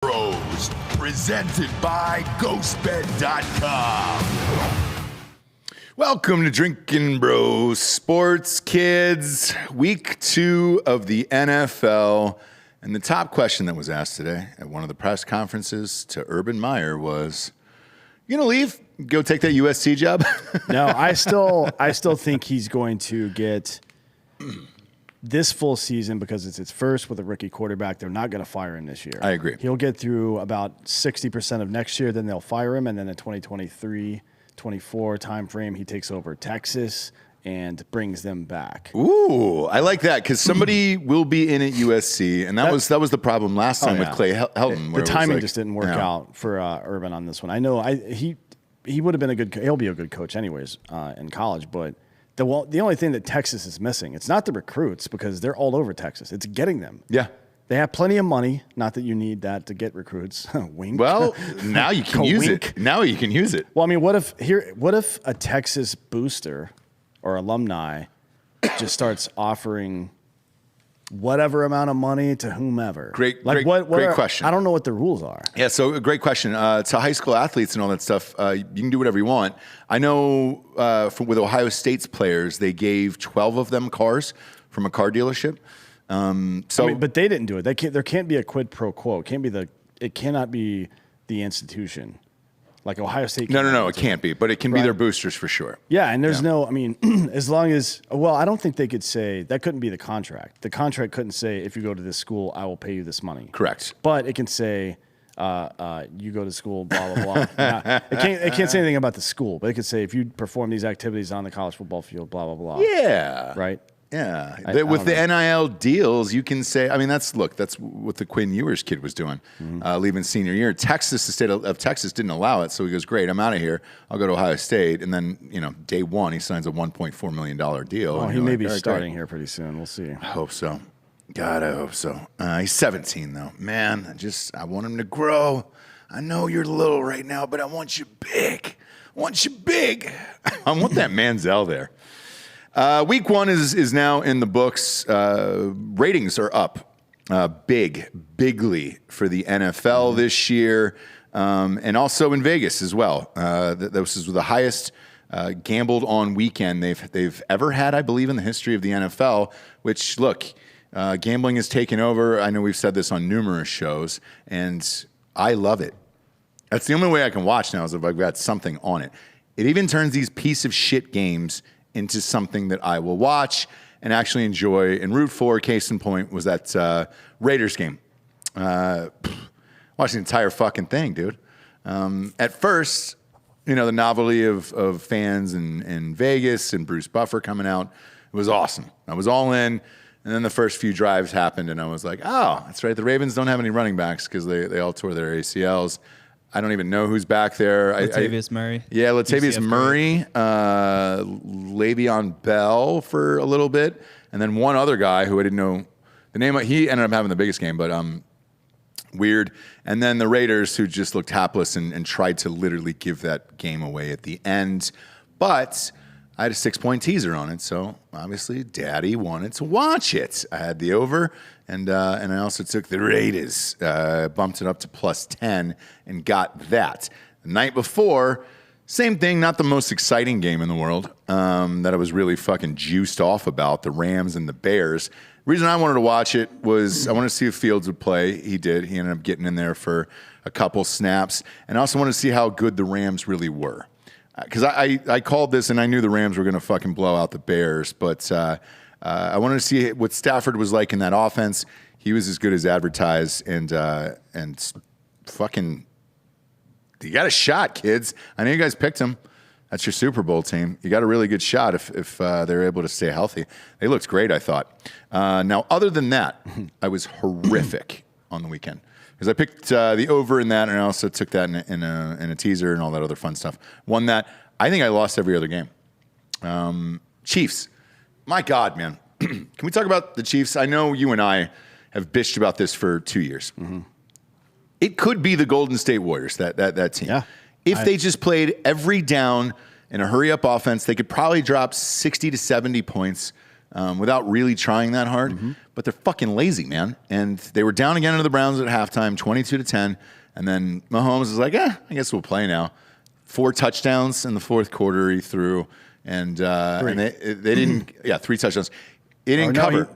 Bros, presented by GhostBed.com. Welcome to Drinkin Bros Sports, kids. Week 2 of the NFL. And the top question that was asked today at one of the press conferences to Urban Meyer was, you going to leave? Go take that USC job? No, I still think he's going to get this full season because it's his first with a rookie quarterback. They're not going to fire him this year. I agree. He'll get through about 60% of next year, then they'll fire him, and then in 2023-24 timeframe, he takes over Texas and brings them back. Ooh, I like that because somebody will be in at USC, and that was the problem last time with Clay Helton. The timing just didn't work out for Urban on this one. I know he would have been he'll be a good coach anyways in college, but the only thing that Texas is missing, it's not the recruits because they're all over Texas. It's getting them. Yeah. They have plenty of money. Not that you need that to get recruits. Wink. Well, now you can use it. Now you can use it. Well, I mean, what if a Texas booster or alumni just starts offering whatever amount of money to whomever? Great question. I don't know what the rules are. Yeah, so a great question. To high school athletes and all that stuff, you can do whatever you want. I know with Ohio State's players, they gave 12 of them cars from a car dealership. But they didn't do it. There can't be a quid pro quo. It cannot be the institution. Like Ohio State. No, it can't be. But it can be their boosters for sure. Yeah, and there's as long as, I don't think they could say, that couldn't be the contract. The contract couldn't say, if you go to this school, I will pay you this money. Correct. But it can say, you go to school, blah, blah, blah. It can't say anything about the school, but it could say, if you perform these activities on the college football field, blah, blah, blah. Yeah. Right? Yeah, with the NIL deals, you can say, that's what the Quinn Ewers kid was doing, leaving senior year. The state of Texas didn't allow it, so he goes, great, I'm out of here. I'll go to Ohio State. And then, day one, he signs a $1.4 million deal. Oh, he may be starting here pretty soon. We'll see. I hope so. God, I hope so. He's 17, though. Man, I want him to grow. I know you're little right now, but I want you big. I want that Manziel there. Week 1 is now in the books. Ratings are up bigly for the NFL this year, and also in Vegas as well. This is the highest gambled on weekend they've ever had, I believe, in the history of the NFL. Which, look, gambling has taken over. I know we've said this on numerous shows, and I love it. That's the only way I can watch now is if I've got something on it. It even turns these piece of shit games into something that I will watch and actually enjoy and root for. Case in point was that Raiders game. Watched the entire fucking thing, dude. At first, the novelty of fans in Vegas and Bruce Buffer coming out, it was awesome. I was all in. And then the first few drives happened, and I was like, oh, that's right. The Ravens don't have any running backs because they all tore their ACLs. I don't even know who's back there. Latavius Murray. Yeah, Latavius Murray, Le'Veon Bell for a little bit, and then one other guy who I didn't know the name of. He ended up having the biggest game, but weird. And then the Raiders, who just looked hapless and tried to literally give that game away at the end. But I had a 6-point teaser on it, so obviously Daddy wanted to watch it. I had the over, and I also took the Raiders, bumped it up to +10, and got that. The night before, same thing, not the most exciting game in the world that I was really fucking juiced off about, the Rams and the Bears. The reason I wanted to watch it was I wanted to see if Fields would play. He did. He ended up getting in there for a couple snaps, and I also wanted to see how good the Rams really were. Because I called this, and I knew the Rams were going to fucking blow out the Bears, but I wanted to see what Stafford was like in that offense. He was as good as advertised, and fucking, you got a shot, kids. I know you guys picked him. That's your Super Bowl team. You got a really good shot if they're able to stay healthy. They looked great, I thought. Now, other than that, I was horrific on the weekend. Because I picked the over in that, and I also took that in a teaser and all that other fun stuff. Won that. I think I lost every other game. Chiefs. My God, man. Can we talk about the Chiefs? I know you and I have bitched about this for 2 years. Mm-hmm. It could be the Golden State Warriors, that team. Yeah. If they just played every down in a hurry-up offense, they could probably drop 60 to 70 points without really trying that hard. But they're fucking lazy, man. And they were down again to the Browns at halftime, 22-10. And then Mahomes was like, I guess we'll play now. 4 touchdowns in the fourth quarter he threw. And they didn't, 3 touchdowns. It didn't cover.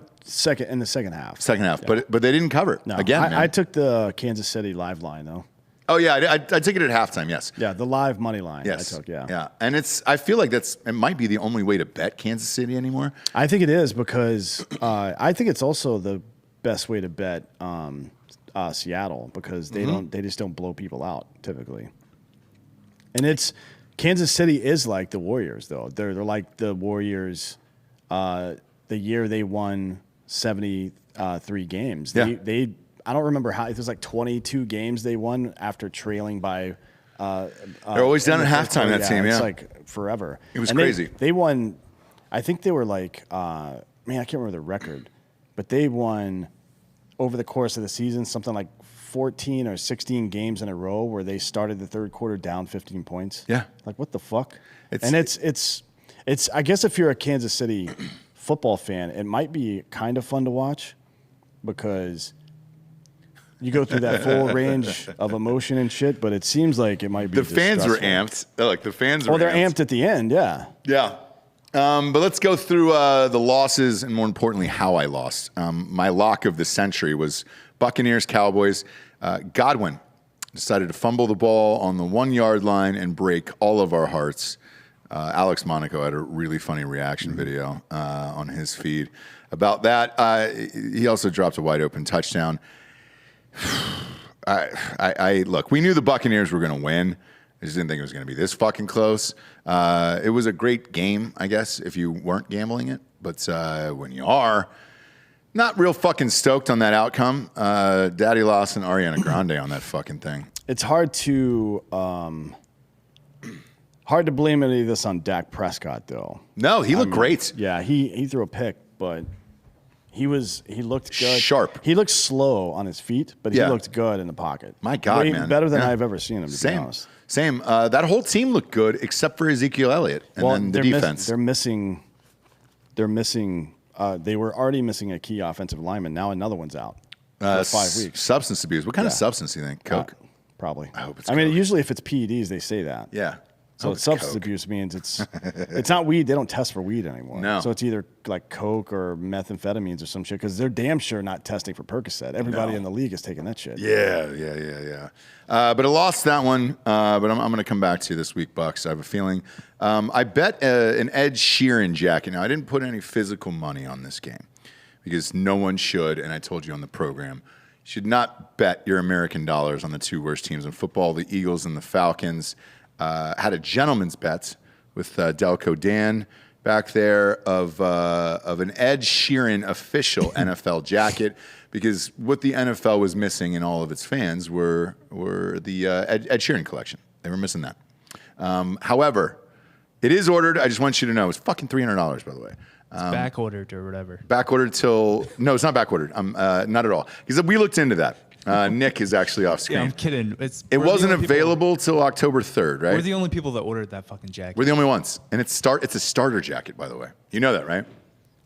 In the second half. But they didn't cover. No, again, man. I took the Kansas City live line, though. Oh, yeah, I took it at halftime, yes. Yeah, the live money line yes. I took, yeah. Yeah, and I feel like it might be the only way to bet Kansas City anymore. I think it is because I think it's also the best way to bet Seattle because they just don't blow people out typically. And Kansas City is like the Warriors, though. They're like the Warriors the year they won 73 games. Yeah. I don't remember how it was like 22 games they won after trailing by. They're always down at halftime. That team, it's like forever. It was crazy. They won. I think they were like, I can't remember the record, but they won over the course of the season something like 14 or 16 games in a row where they started the third quarter down 15 points. Yeah, like what the fuck? It's. I guess if you're a Kansas City football fan, it might be kind of fun to watch because. You go through that full range of emotion and shit, but it seems like it might be the fans were amped. The fans were they're amped at the end, yeah. Yeah. But let's go through the losses and, more importantly, how I lost. My lock of the century was Buccaneers, Cowboys. Godwin decided to fumble the ball on the 1-yard line and break all of our hearts. Alex Monaco had a really funny reaction video on his feed about that. He also dropped a wide-open touchdown. Look, we knew the Buccaneers were going to win. I just didn't think it was going to be this fucking close. It was a great game, I guess, if you weren't gambling it. But when you are, not real fucking stoked on that outcome. Daddy lost and Ariana Grande on that fucking thing. It's hard to blame any of this on Dak Prescott, though. No, he looked great. Yeah, he threw a pick, but he looked good. Sharp. He looked slow on his feet, but he looked good in the pocket. My God, man. Better than I've ever seen him, to be honest. Same. That whole team looked good except for Ezekiel Elliott and then the defense. They're missing. They were already missing a key offensive lineman. Now another one's out for 5 weeks. Substance abuse. What kind of substance do you think? Coke? Probably. I hope it's Coke. Usually if it's PEDs, they say that. Yeah. So substance abuse means it's not weed. They don't test for weed anymore. No. So it's either like Coke or methamphetamines or some shit because they're damn sure not testing for Percocet. Everybody in the league is taking that shit. Yeah. But I lost that one. But I'm going to come back to you this week, Bucks. I have a feeling. I bet an Ed Sheeran jacket. Now, I didn't put any physical money on this game because no one should, and I told you on the program, you should not bet your American dollars on the 2 worst teams in football, the Eagles and the Falcons. Had a gentleman's bet with Delco Dan back there of an Ed Sheeran official NFL jacket because what the NFL was missing in all of its fans were the Ed Sheeran collection. They were missing that. However, it is ordered. I just want you to know it's fucking $300, by the way. It's back ordered or whatever. Back ordered till no, it's not back ordered. Not at all because we looked into that. Nick is actually off screen. Yeah, I'm kidding. It wasn't available till October 3rd, right? We're the only people that ordered that fucking jacket. We're the only ones. And it's a starter jacket, by the way. You know that, right?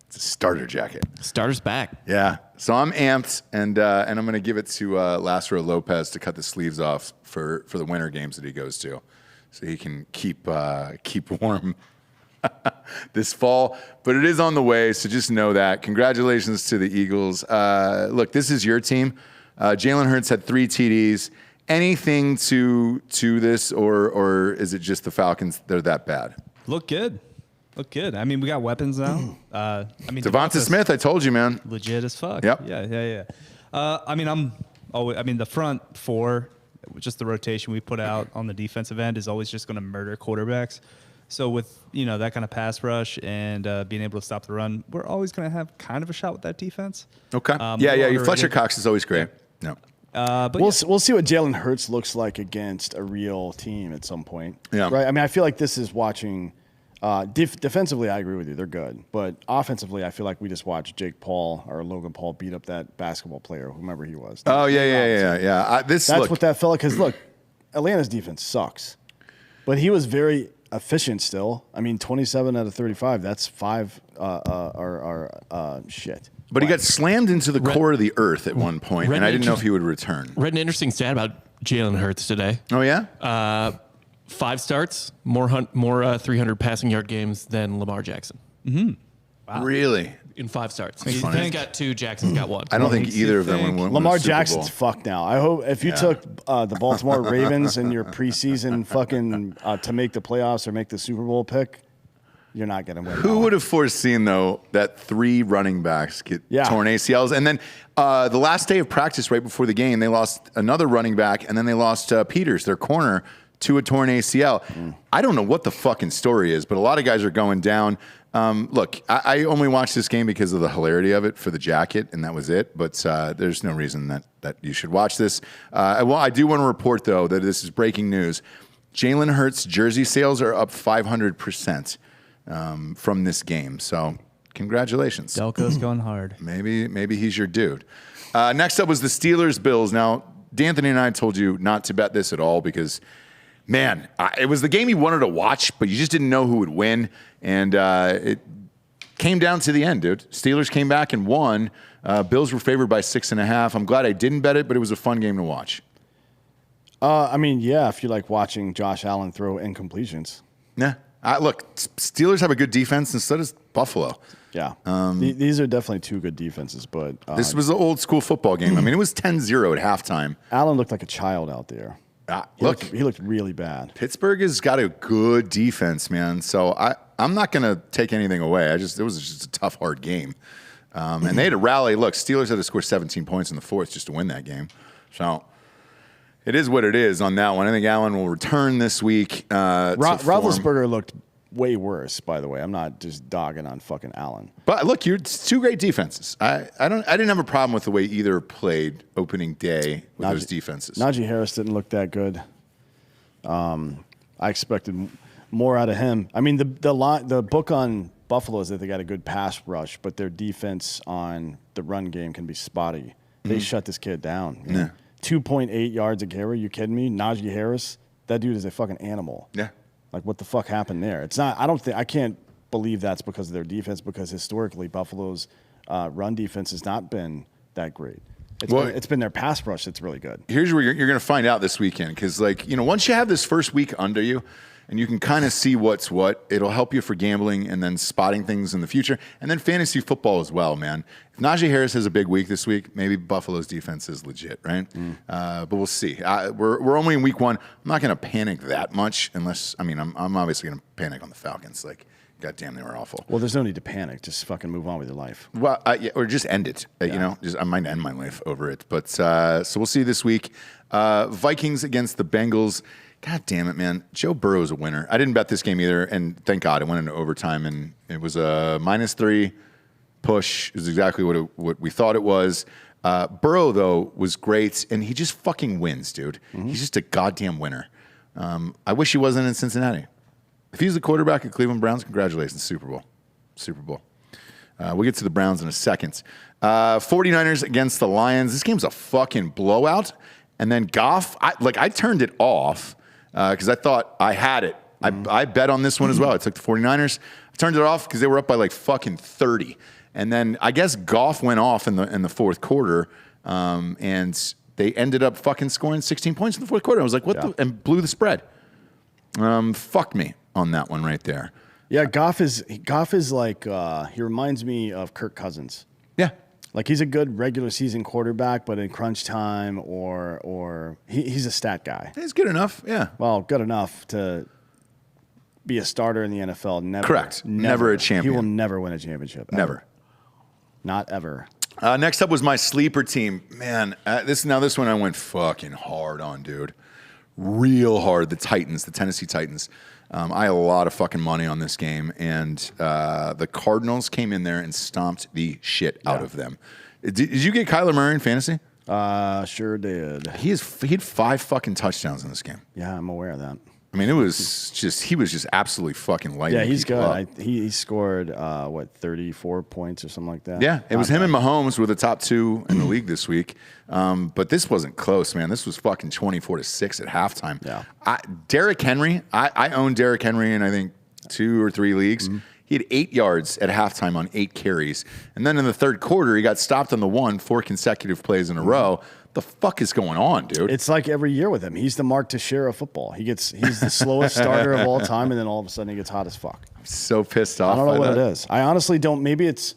It's a starter jacket. Starter's back. Yeah. So I'm amped, and I'm going to give it to Lázaro Lopez to cut the sleeves off for the winter games that he goes to so he can keep warm this fall. But it is on the way, so just know that. Congratulations to the Eagles. Look, this is your team. Jalen Hurts had 3 TDs. Anything to this, or is it just the Falcons? They're that bad. Look good. I mean, we got weapons now. Devonta Smith, I told you, man. Legit as fuck. Yep. Yeah. The front 4, just the rotation we put out on the defensive end is always just going to murder quarterbacks. So with that kind of pass rush and being able to stop the run, we're always going to have kind of a shot with that defense. Okay. Yeah. Fletcher Cox is always great. No. But we'll see what Jalen Hurts looks like against a real team at some point. Yeah. Right. I mean, I feel like this is watching. Defensively, I agree with you; they're good. But offensively, I feel like we just watched Jake Paul or Logan Paul beat up that basketball player, whomever he was. Oh yeah. That's what that felt like. Because look, Atlanta's defense sucks, but he was very efficient still. I mean, 27 out of 35. That's 5 shit. But he got slammed into the core of the earth at one point, and I didn't know if he would return. Read an interesting stat about Jalen Hurts today. Oh, yeah? 5 starts, more 300 passing yard games than Lamar Jackson. Wow. Really? In 5 starts. He's got 2, Jackson's got 1. I don't think either of them would win. Lamar Jackson's fucked now. I hope if you took the Baltimore Ravens in your preseason fucking to make the playoffs or make the Super Bowl pick, you're not going to win. Who would have foreseen, though, that 3 running backs get torn ACLs? And then the last day of practice right before the game, they lost another running back, and then they lost Peters, their corner, to a torn ACL. I don't know what the fucking story is, but a lot of guys are going down. Look, I only watched this game because of the hilarity of it for the jacket, and that was it. But there's no reason that you should watch this. I do want to report, though, that this is breaking news. Jalen Hurts jersey sales are up 500% from this game. So congratulations. Delco's going hard. Maybe he's your dude. Next up was the Steelers-Bills. Now, D'Anthony and I told you not to bet this at all because – man, it was the game you wanted to watch, but you just didn't know who would win. And it came down to the end, dude. Steelers came back and won. Bills were favored by 6.5. I'm glad I didn't bet it, but it was a fun game to watch. I mean, yeah, if you like watching Josh Allen throw incompletions. Yeah. Look, Steelers have a good defense, and so does Buffalo. Yeah. These are definitely 2 good defenses, but... this was an old school football game. I mean, it was 10-0 at halftime. Allen looked like a child out there. He looked really bad. Pittsburgh has got a good defense, man. So I'm not going to take anything away. It was just a tough, hard game. And they had to rally. Look, Steelers had to score 17 points in the fourth just to win that game. So it is what it is on that one. I think Allen will return this week. Roethlisberger looked way worse, by the way. I'm not just dogging on fucking Allen. But look, it's 2 great defenses. I didn't have a problem with the way either played opening day with those defenses. Najee Harris didn't look that good. I expected more out of him. I mean, the book on Buffalo is that they got a good pass rush, but their defense on the run game can be spotty. They shut this kid down. Yeah. 2.8 yards a carry. You kidding me? Najee Harris, that dude is a fucking animal. Yeah. Like, what the fuck happened there? It's not. I can't believe that's because of their defense. Because historically, Buffalo's run defense has not been that great. It's been their pass rush that's really good. Here's where you're going to find out this weekend because, once you have this first week under you, and you can kind of see what's what, it'll help you for gambling and then spotting things in the future, and then fantasy football as well, man. If Najee Harris has a big week this week, maybe Buffalo's defense is legit, right? But we'll see. We're only in week 1. I'm not going to panic that much unless, I'm obviously going to panic on the Falcons. Goddamn, they were awful. Well, there's no need to panic. Just fucking move on with your life. Well, or just end it. I might end my life over it. But so we'll see this week. Vikings against the Bengals. God damn it, man. Joe Burrow is a winner. I didn't bet this game either, and thank God it went into overtime, and it was a -3 push. It was exactly what we thought it was. Burrow, though, was great, and he just fucking wins, dude. He's just a goddamn winner. I wish he wasn't in Cincinnati. If he's the quarterback of Cleveland Browns, congratulations, Super Bowl. We'll get to the Browns in a second. 49ers against the Lions. This game's a fucking blowout. And then Goff, I turned it off because I thought I had it. I bet on this one as well. I took the 49ers. I turned it off because they were up by fucking 30. And then I guess Goff went off in the fourth quarter, and they ended up fucking scoring 16 points in the fourth quarter. I was like, and blew the spread. Fuck me on that one right there. Yeah, Goff is like he reminds me of Kirk Cousins. Yeah. He's a good regular season quarterback, but in crunch time or he's a stat guy. He's good enough, yeah. Well, good enough to be a starter in the NFL. Correct. Never a champion. He will never win a championship. Never. Not ever. Next up was my sleeper team. Man, this one I went fucking hard on, dude. Real hard. The Tennessee Titans. I had a lot of fucking money on this game, and the Cardinals came in there and stomped the shit out of them. Did you get Kyler Murray in fantasy? Sure did. He had 5 fucking touchdowns in this game. Yeah, I'm aware of that. I mean, it was just he was just absolutely fucking lighting. Yeah, he's people good. up. He scored 34 points or something like that. Yeah, it was him and Mahomes were the top two in the league this week. But this wasn't close, man. This was fucking 24-6 at halftime. Yeah. Derrick Henry, I own Derrick Henry in I think 2 or 3 leagues. Mm-hmm. He had 8 yards at halftime on 8 carries. And then in the third quarter, he got stopped on the 4 consecutive plays in a row. The fuck is going on, dude? It's like every year with him. He's the Mark Teixeira of football. He's the slowest starter of all time, and then all of a sudden he gets hot as fuck. I'm so pissed off. I don't know by what that. it is. I honestly don't. Maybe it's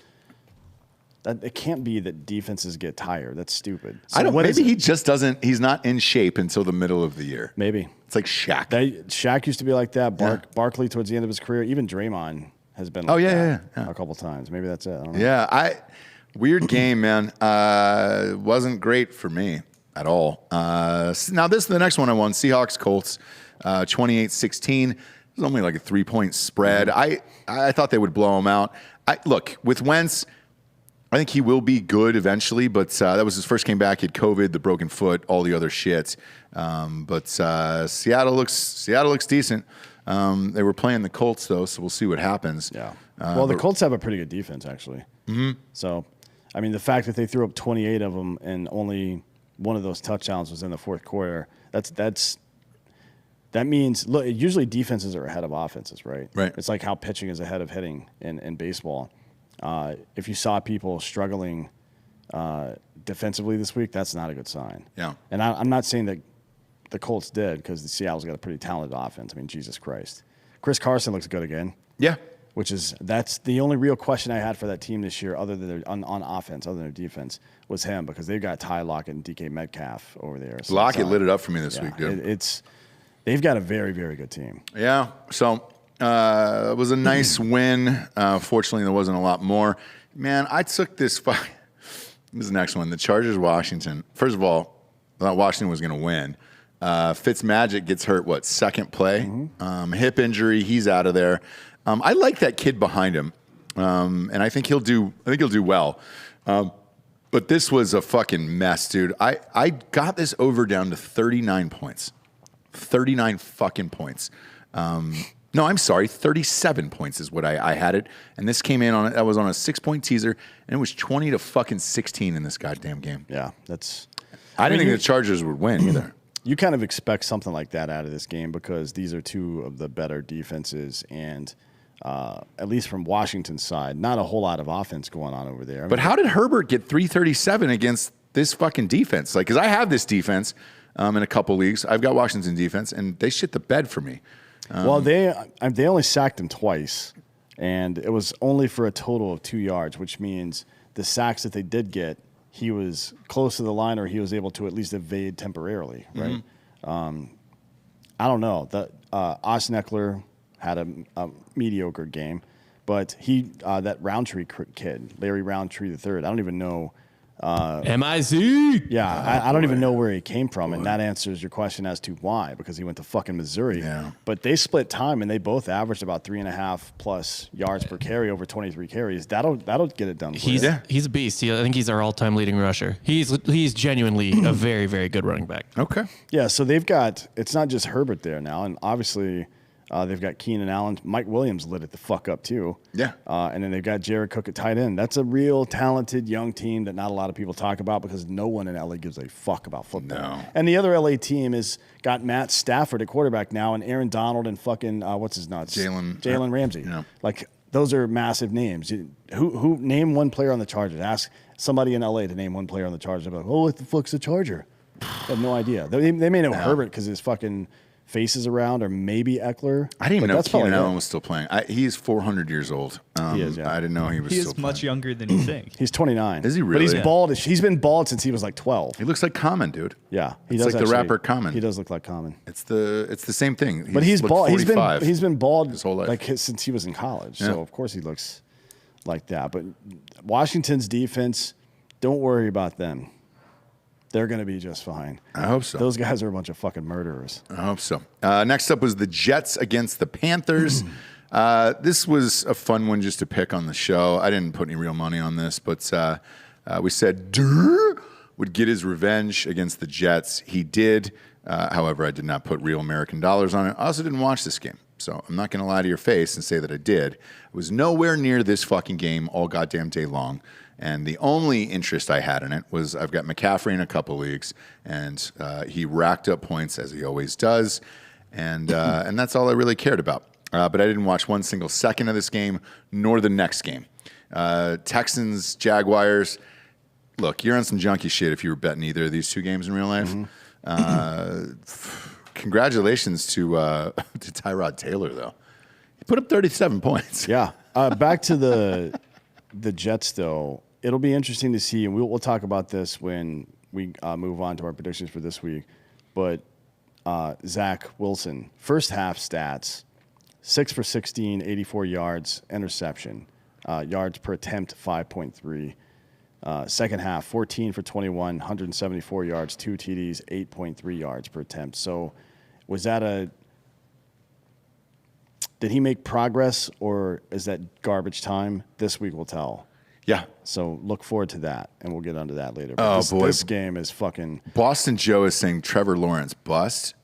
that it can't be that defenses get tired. That's stupid. So I don't. what is Maybe it? he just doesn't. He's not in shape until the middle of the year. Maybe It's like Shaq. Shaq used to be like that. Yeah. Barkley towards the end of his career. Even Draymond has been. Oh, Like yeah, that a couple times. Maybe that's it. I don't know. Yeah, weird game, man. Wasn't great for me at all. Now this is the next one I won. Seahawks Colts, 28-16. It was only like a 3-point spread. I thought they would blow them out. Look, with Wentz, I think he will be good eventually, but that was his first game back. He had COVID, the broken foot, all the other shit. But Seattle looks decent. They were playing the Colts though, so we'll see what happens. Yeah. Well, the Colts have a pretty good defense actually. Mm-hmm. So, I mean, the fact that they threw up 28 of them and only one of those touchdowns was in the fourth quarter. That means look. Usually defenses are ahead of offenses, right? Right. It's like how pitching is ahead of hitting in baseball. If you saw people struggling defensively this week, that's not a good sign. Yeah. And I'm not saying that the Colts did because the Seattle's got a pretty talented offense. I mean, Jesus Christ. Chris Carson looks good again. Yeah. That's the only real question I had for that team this year, other than on offense, other than their defense, was him because they've got Ty Lockett and DK Metcalf over there. So Lockett lit it up for me this week, dude. They've got a very, very good team. Yeah. So it was a nice win. Fortunately, there wasn't a lot more. Man, I took this fight. This is the next one. The Chargers, Washington. First of all, I thought Washington was going to win. Fitzmagic gets hurt, second play? Mm-hmm. Hip injury. He's out of there. I like that kid behind him, and I think he'll do well. But this was a fucking mess, dude. I got this over down to 39 points. 39 fucking points. No, I'm sorry, 37 points is what I had it. And this came in on it. That was on a 6-point teaser, and it was 20-16 in this goddamn game. Yeah, I didn't think the Chargers would win either. You kind of expect something like that out of this game because these are two of the better defenses, and at least from Washington's side, not a whole lot of offense going on over there. But how did Herbert get 337 against this fucking defense? Because I have this defense in a couple leagues. I've got Washington defense, and they shit the bed for me. Well, they only sacked him twice, and it was only for a total of 2 yards, which means the sacks that they did get, he was close to the line, or he was able to at least evade temporarily, right? Mm-hmm. I don't know. Austin Eckler had a mediocre game, but that Roundtree kid, Larry Roundtree III, I don't even know. M-I-Z. Yeah, I don't even know where he came from, and that answers your question as to why, because he went to fucking Missouri. Yeah. But they split time, and they both averaged about 3.5 plus yards per carry over 23 carries. That'll get it done. He's a beast. I think he's our all-time leading rusher. He's genuinely a very, very good running back. Okay. Yeah, so it's not just Herbert there now, and obviously they've got Keenan Allen. Mike Williams lit it the fuck up too. Yeah. And then they've got Jared Cook at tight end. That's a real talented young team that not a lot of people talk about because no one in LA gives a fuck about football. No. And the other LA team has got Matt Stafford at quarterback now, and Aaron Donald and fucking what's his nuts? Jalen Ramsey. Yeah. Like those are massive names. Who name one player on the Chargers? Ask somebody in LA to name one player on the Chargers. They'll be like, oh, what the fuck's a Charger? I have no idea. They may know Herbert because his fucking faces around, or maybe Eckler. I didn't even know Keenan Allen was still playing. He's 400 years old. He is, yeah. I didn't know he was still playing. Much younger than you think. He's 29. Is he really? But he's bald. He's been bald since he was like 12. He looks like Common, dude. Yeah. It's like the rapper Common. He does look like Common. It's the same thing. But he's bald. 45 he's been bald his whole life. like since he was in college. Yeah. So, of course, he looks like that. But Washington's defense, don't worry about them. They're going to be just fine. I hope so. Those guys are a bunch of fucking murderers. I hope so. Next up was the Jets against the Panthers. This was a fun one just to pick on the show. I didn't put any real money on this, but we said Durr would get his revenge against the Jets. He did. However, I did not put real American dollars on it. I also didn't watch this game. So I'm not going to lie to your face and say that I did. I was nowhere near this fucking game all goddamn day long. And the only interest I had in it was I've got McCaffrey in a couple leagues, and he racked up points as he always does. And that's all I really cared about. But I didn't watch one single second of this game, nor the next game. Texans, Jaguars. Look, you're on some junkie shit if you were betting either of these two games in real life. Congratulations to Tyrod Taylor, though. He put up 37 points. Yeah. Back to the Jets, though. It'll be interesting to see, and we'll talk about this when we move on to our predictions for this week. But Zach Wilson, first half stats, 6 for 16, 84 yards, interception. Yards per attempt, 5.3. Second half, 14 for 21, 174 yards, 2 TDs, 8.3 yards per attempt. So was that did he make progress, or is that garbage time? This week will tell. Yeah. So look forward to that, and we'll get onto that later. But boy. This game is fucking... Boston Joe is saying Trevor Lawrence bust.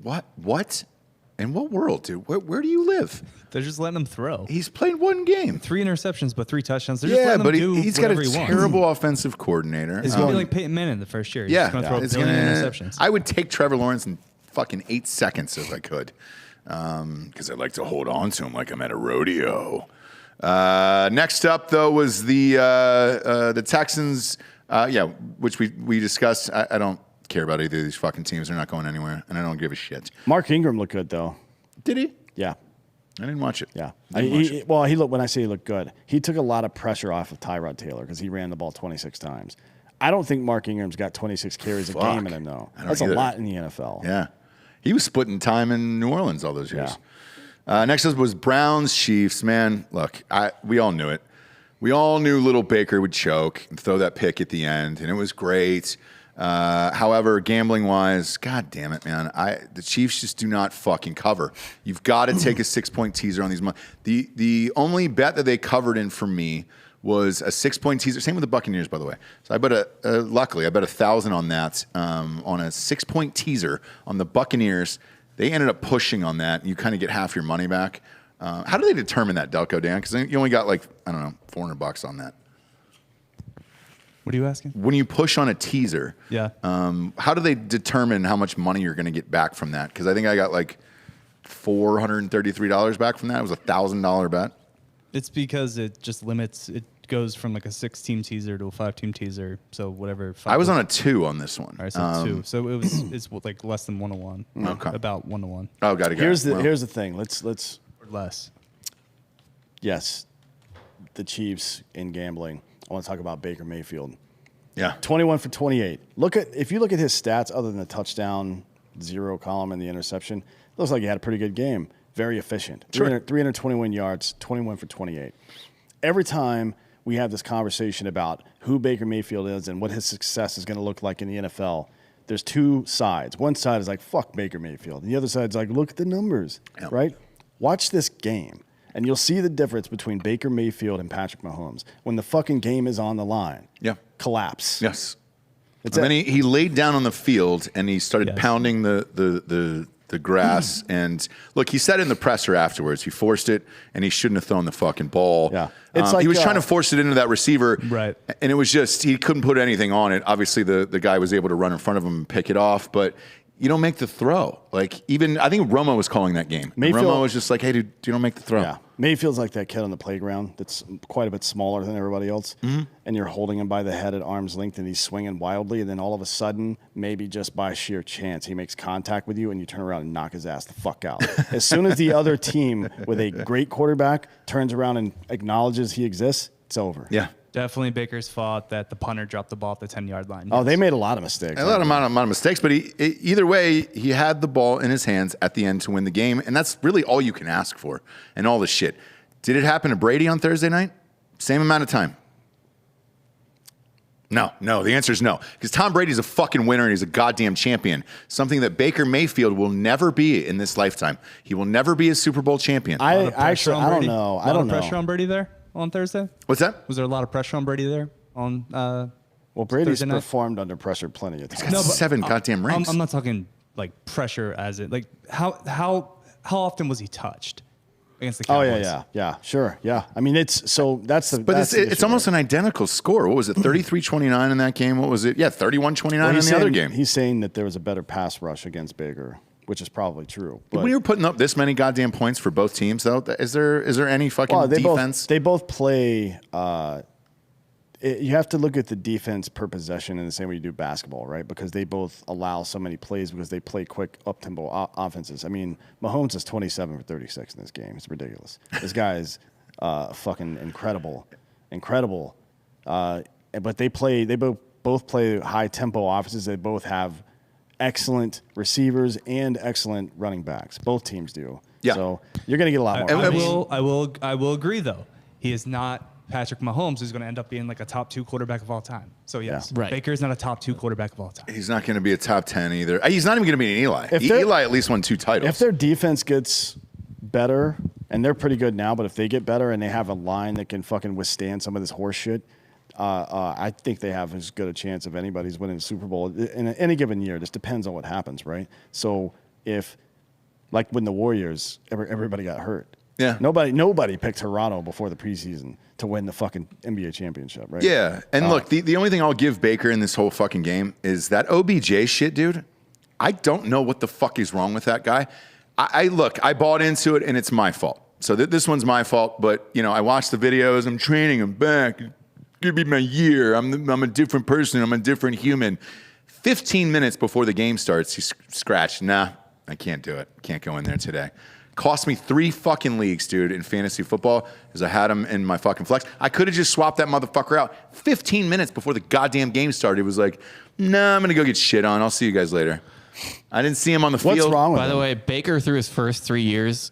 What? In what world, dude? Where do you live? They're just letting him throw. He's played one game. 3 interceptions, but 3 touchdowns. They're just letting him do he's got a whatever he wants. terrible offensive coordinator. He's going to be like Peyton Manning the first year. He's Yeah. just going to throw It's a billion gonna- interceptions. I would take Trevor Lawrence in fucking 8 seconds if I could. Because I'd like to hold on to him like I'm at a rodeo. Next up, though, was the Texans, which we discussed. I don't care about either of these fucking teams. They're not going anywhere, and I don't give a shit. Mark Ingram looked good, though. Did he? Yeah. I didn't watch it. Yeah. Didn't watch it. He looked. When I say he looked good, he took a lot of pressure off of Tyrod Taylor because he ran the ball 26 times. I don't think Mark Ingram's got 26 carries a game in him, though. That's either. a lot in the NFL. Yeah. He was splitting time in New Orleans all those years. Yeah. Next up was Browns Chiefs. Man, look, we all knew it. We all knew little Baker would choke and throw that pick at the end, and it was great. However, gambling-wise, god damn it, man. The Chiefs just do not fucking cover. You've got to take a 6-point teaser on these. The only bet that they covered in for me was a 6-point teaser. Same with the Buccaneers, by the way. So I bet luckily, I bet 1,000 on that, on a 6-point teaser on the Buccaneers. They ended up pushing on that, and you kind of get half your money back. How do they determine that, Delco, Dan? Because you only got $400 on that. What are you asking? When you push on a teaser, Yeah. How do they determine how much money you're going to get back from that? Because I think I got like $433 back from that. It was a $1,000 bet. It's because it just limits. It goes from like a 6-team teaser to a 5-team teaser. So whatever. I was on a 2 on this one. All right, so 2. So it's like less than 1-1. Okay. About 1-1 Oh, got it. Here's the thing. Let's or less. yes, the Chiefs in gambling. I want to talk about Baker Mayfield. Yeah. 21 for 28. If you look at his stats, other than the touchdown, 0 column, and the interception, looks like he had a pretty good game. Very efficient. Sure. 321 yards, 21 for 28. Every time we have this conversation about who Baker Mayfield is and what his success is going to look like in the NFL, there's 2 sides. One side is like, fuck Baker Mayfield. And the other side is like, look at the numbers, right? Watch this game, and you'll see the difference between Baker Mayfield and Patrick Mahomes. When the fucking game is on the line, collapse. Yes. And then he laid down on the field, and he started pounding the grass. And look, he said in the presser afterwards, he forced it, and he shouldn't have thrown the fucking ball. Yeah. It's like, he was trying to force it into that receiver. Right. And it was just, he couldn't put anything on it. Obviously, the guy was able to run in front of him and pick it off, but you don't make the throw. Like, even, I think Romo was calling that game. Romo was just like, hey, dude, you don't make the throw. Yeah. Mayfield's like that kid on the playground that's quite a bit smaller than everybody else. Mm-hmm. And you're holding him by the head at arm's length, and he's swinging wildly. And then all of a sudden, maybe just by sheer chance, he makes contact with you, and you turn around and knock his ass the fuck out. As soon as the other team with a great quarterback turns around and acknowledges he exists, it's over. Yeah. Definitely Baker's fault that the punter dropped the ball at the 10-yard line. Oh, they made a lot of mistakes. A lot of mistakes, but either way, he had the ball in his hands at the end to win the game, and that's really all you can ask for, and all this shit. Did it happen to Brady on Thursday night? Same amount of time. No. The answer is no. Because Tom Brady's a fucking winner and he's a goddamn champion. Something that Baker Mayfield will never be in this lifetime. He will never be a Super Bowl champion. I don't know. A lot of pressure on Brady there on Thursday? What's that? Was there a lot of pressure on Brady there on Well, Brady's Thursday night? performed under pressure plenty of times. He's got 7 goddamn rings. I'm not talking like pressure as it like how often was he touched against the Oh Cowboys? yeah, sure, yeah. I mean, that's But it's almost an identical score. What was it, 33-29 in that game? What was it? Yeah, 31-29 in the other game. He's saying that there was a better pass rush against Baker, which is probably true. But When you're putting up this many goddamn points for both teams, though, is there any fucking defense? They both play. You have to look at the defense per possession in the same way you do basketball, right? Because they both allow so many plays because they play quick up-tempo offenses. I mean, Mahomes is 27 for 36 in this game. It's ridiculous. This guy is fucking incredible. But they both play high-tempo offenses. They both have excellent receivers and excellent running backs. Both teams do. Yeah. So you're going to get a lot more. I will agree though. He is not Patrick Mahomes, who's going to end up being like a top 2 quarterback of all time. So yes, Yeah. Right. Baker is not a top 2 quarterback of all time. He's not going to be a top 10 either. He's not even going to be an Eli. If they're- Eli at least won 2 titles. If their defense gets better, and they're pretty good now, but if they get better and they have a line that can fucking withstand some of this horse shit, I think they have as good a chance of anybody's winning the Super Bowl in any given year. It just depends on what happens, right? So if, like when the Warriors, everybody got hurt. Yeah. Nobody picked Toronto before the preseason to win the fucking NBA championship, right? Yeah. And look, the only thing I'll give Baker in this whole fucking game is that OBJ shit, dude. I don't know what the fuck is wrong with that guy. I bought into it, and it's my fault. So this one's my fault, but, I watched the videos. I'm training. I'm back. Give me my year. I'm a different person. I'm a different human. 15 minutes before the game starts, he scratched. Nah, I can't do it. Can't go in there today. Cost me 3 fucking leagues, dude, in fantasy football because I had him in my fucking flex. I could have just swapped that motherfucker out 15 minutes before the goddamn game started. It was like, nah, I'm going to go get shit on. I'll see you guys later. I didn't see him on the field. What's wrong with By him? the way, Baker through his first 3 years,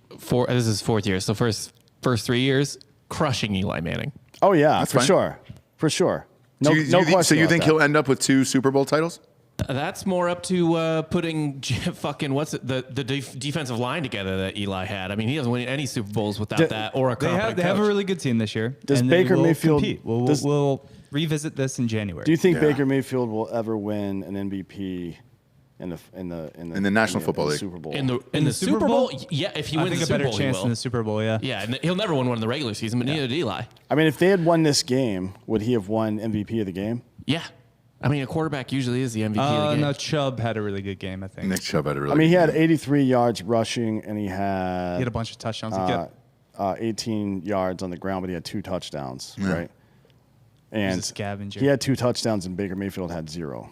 this is his 4th year, so first 3 years, crushing Eli Manning. Oh, yeah, That's for fine. sure. For sure. No, Do you no think- question So you about think that. he'll end up with 2 Super Bowl titles? That's more up to putting fucking the defensive line together that Eli had. I mean, he doesn't win any Super Bowls without that or a They competent have a coach. really good team this year. Does and they Baker will Mayfield- compete. does- We'll revisit this in January. Do you think Yeah. Baker Mayfield will ever win an MVP in the National Football League? Super Bowl? in the Super Bowl? Yeah, if he I wins think the a Super better Bowl, chance he in will. the Super Bowl. Yeah. Yeah, and he'll never win one in the regular season, but neither did Eli. I mean, if they had won this game, would he have won MVP of the game? Yeah. I mean, a quarterback usually is the MVP of the game. No, Chubb had a really good game. I think Nick Chubb had a really I mean, he good had game. 80 yards rushing, and he had, he had a bunch of touchdowns. He kept- 18 yards on the ground, but he had 2 touchdowns, right? And a scavenger. he had 2 touchdowns, and Baker Mayfield had 0.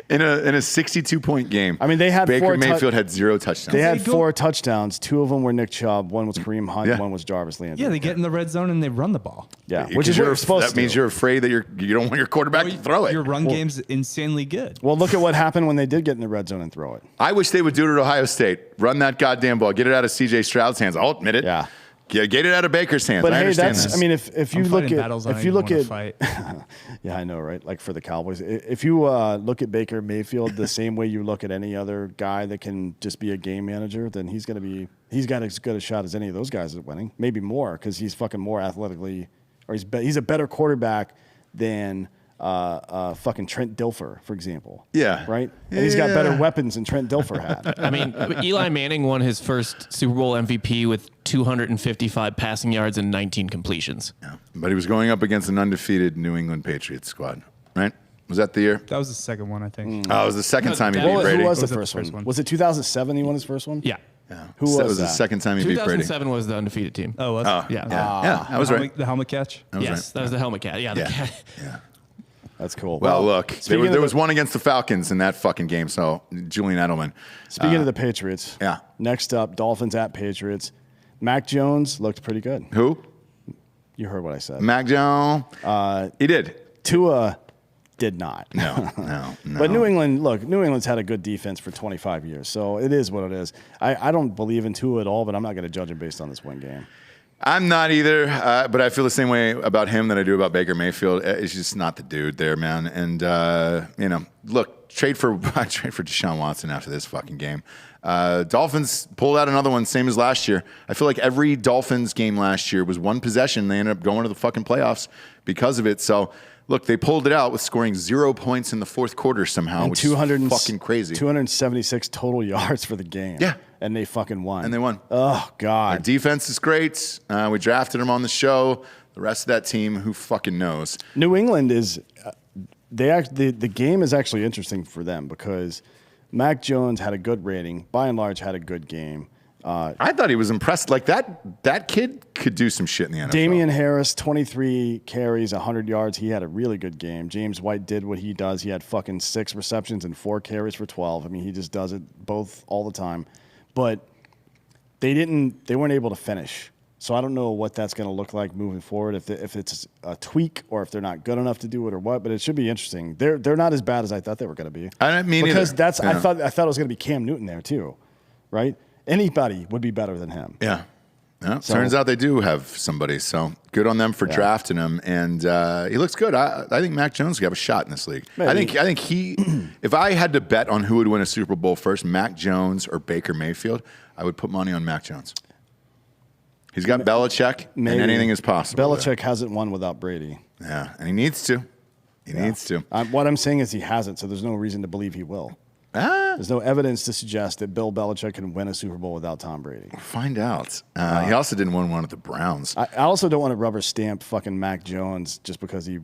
In a 62-point game. I mean, they had Baker 4 Mayfield had 0 touchdowns. They had They go- 4 touchdowns. 2 of them were Nick Chubb. 1 was Kareem Hunt. Yeah. 1 was Jarvis Landry. yeah, they get in the red zone and they run the ball. Yeah, Because which is what you're supposed that to means do. you're afraid that you don't want your quarterback to throw it. Your run game's insanely good. Well, look at what happened when they did get in the red zone and throw it. I wish they would do it at Ohio State. Run that goddamn ball. Get it out of C.J. Stroud's hands. I'll admit it. Yeah. Get it out of Baker's hands. But I hey, understand that's. this. I mean, if you I'm look fighting at battles I if don't you even look wanna at fight. yeah, I know, right? Like for the Cowboys, if you look at Baker Mayfield the same way you look at any other guy that can just be a game manager, then he's got as good a shot as any of those guys at winning, maybe more because he's fucking more athletically, or he's a better quarterback than fucking Trent Dilfer, for example. Yeah. Right. And he's got Yeah. better weapons than Trent Dilfer had. I mean, Eli Manning won his first Super Bowl MVP with 255 passing yards and 19 completions. Yeah. But he was going up against an undefeated New England Patriots squad, right? Was that the year? That was the second one, I think. Oh, it was the second time he Who beat was- Brady. Who was the Was it first the first one? one? Was it 2007 he won his first one? Yeah. Yeah. Who So was that was the that? second time he beat Brady. 2007 was the undefeated team. Oh, was Oh, Yeah. yeah, I was right. The helmet catch. I was Yes, right. that was the helmet cat. Yeah, the Yeah. cat. Yeah. That's cool. Well, look, speaking there of was the- one against the Falcons in that fucking game. So Julian Edelman. Speaking of the Patriots, yeah. Next up, Dolphins at Patriots. Mac Jones looked pretty good. Who? You heard what I said. Mac Jones. He did. Tua did not. No. But New England's had a good defense for 25 years, so it is what it is. I don't believe in Tua at all, but I'm not going to judge him based on this one game. I'm not either, but I feel the same way about him that I do about Baker Mayfield. It's just not the dude there, man. And look, trade for Deshaun Watson after this fucking game. Dolphins pulled out another one, same as last year. I feel like every Dolphins game last year was one possession. They ended up going to the fucking playoffs because of it. So look, they pulled it out with scoring 0 points in the fourth quarter somehow, And which is fucking crazy. 276 total yards for the game. Yeah. And they fucking won. And they won. Oh, Their God. defense is great. We drafted them on the show. The rest of that team, who fucking knows? New England is the game is actually interesting for them because Mac Jones had a good rating, by and large had a good game. I thought he was impressed. Like that kid could do some shit in the NFL. Damian Harris, 23 carries, 100 yards. He had a really good game. James White did what he does. He had fucking 6 receptions and 4 carries for 12. I mean, he just does it both all the time. But they weren't able to finish. So I don't know what that's going to look like moving forward, if it's a tweak or if they're not good enough to do it or what. But it should be interesting. They're not as bad as I thought they were going to be. I didn't mean because either. that's Yeah. I thought it was going to be Cam Newton there too, right? Anybody would be better than him. Yeah. Yeah, So- turns out they do have somebody, so good on them for drafting him, and he looks good. I think Mac Jones could have a shot in this league. Maybe. I think he. If I had to bet on who would win a Super Bowl first, Mac Jones or Baker Mayfield, I would put money on Mac Jones. He's got Belichick, Maybe. and anything is possible. Belichick hasn't won without Brady. Yeah, and he needs to. He needs to. What I'm saying is he hasn't, so there's no reason to believe he will. There's no evidence to suggest that Bill Belichick can win a Super Bowl without Tom Brady. Find out. He also didn't win one with the Browns. I also don't want to rubber stamp fucking Mac Jones just because he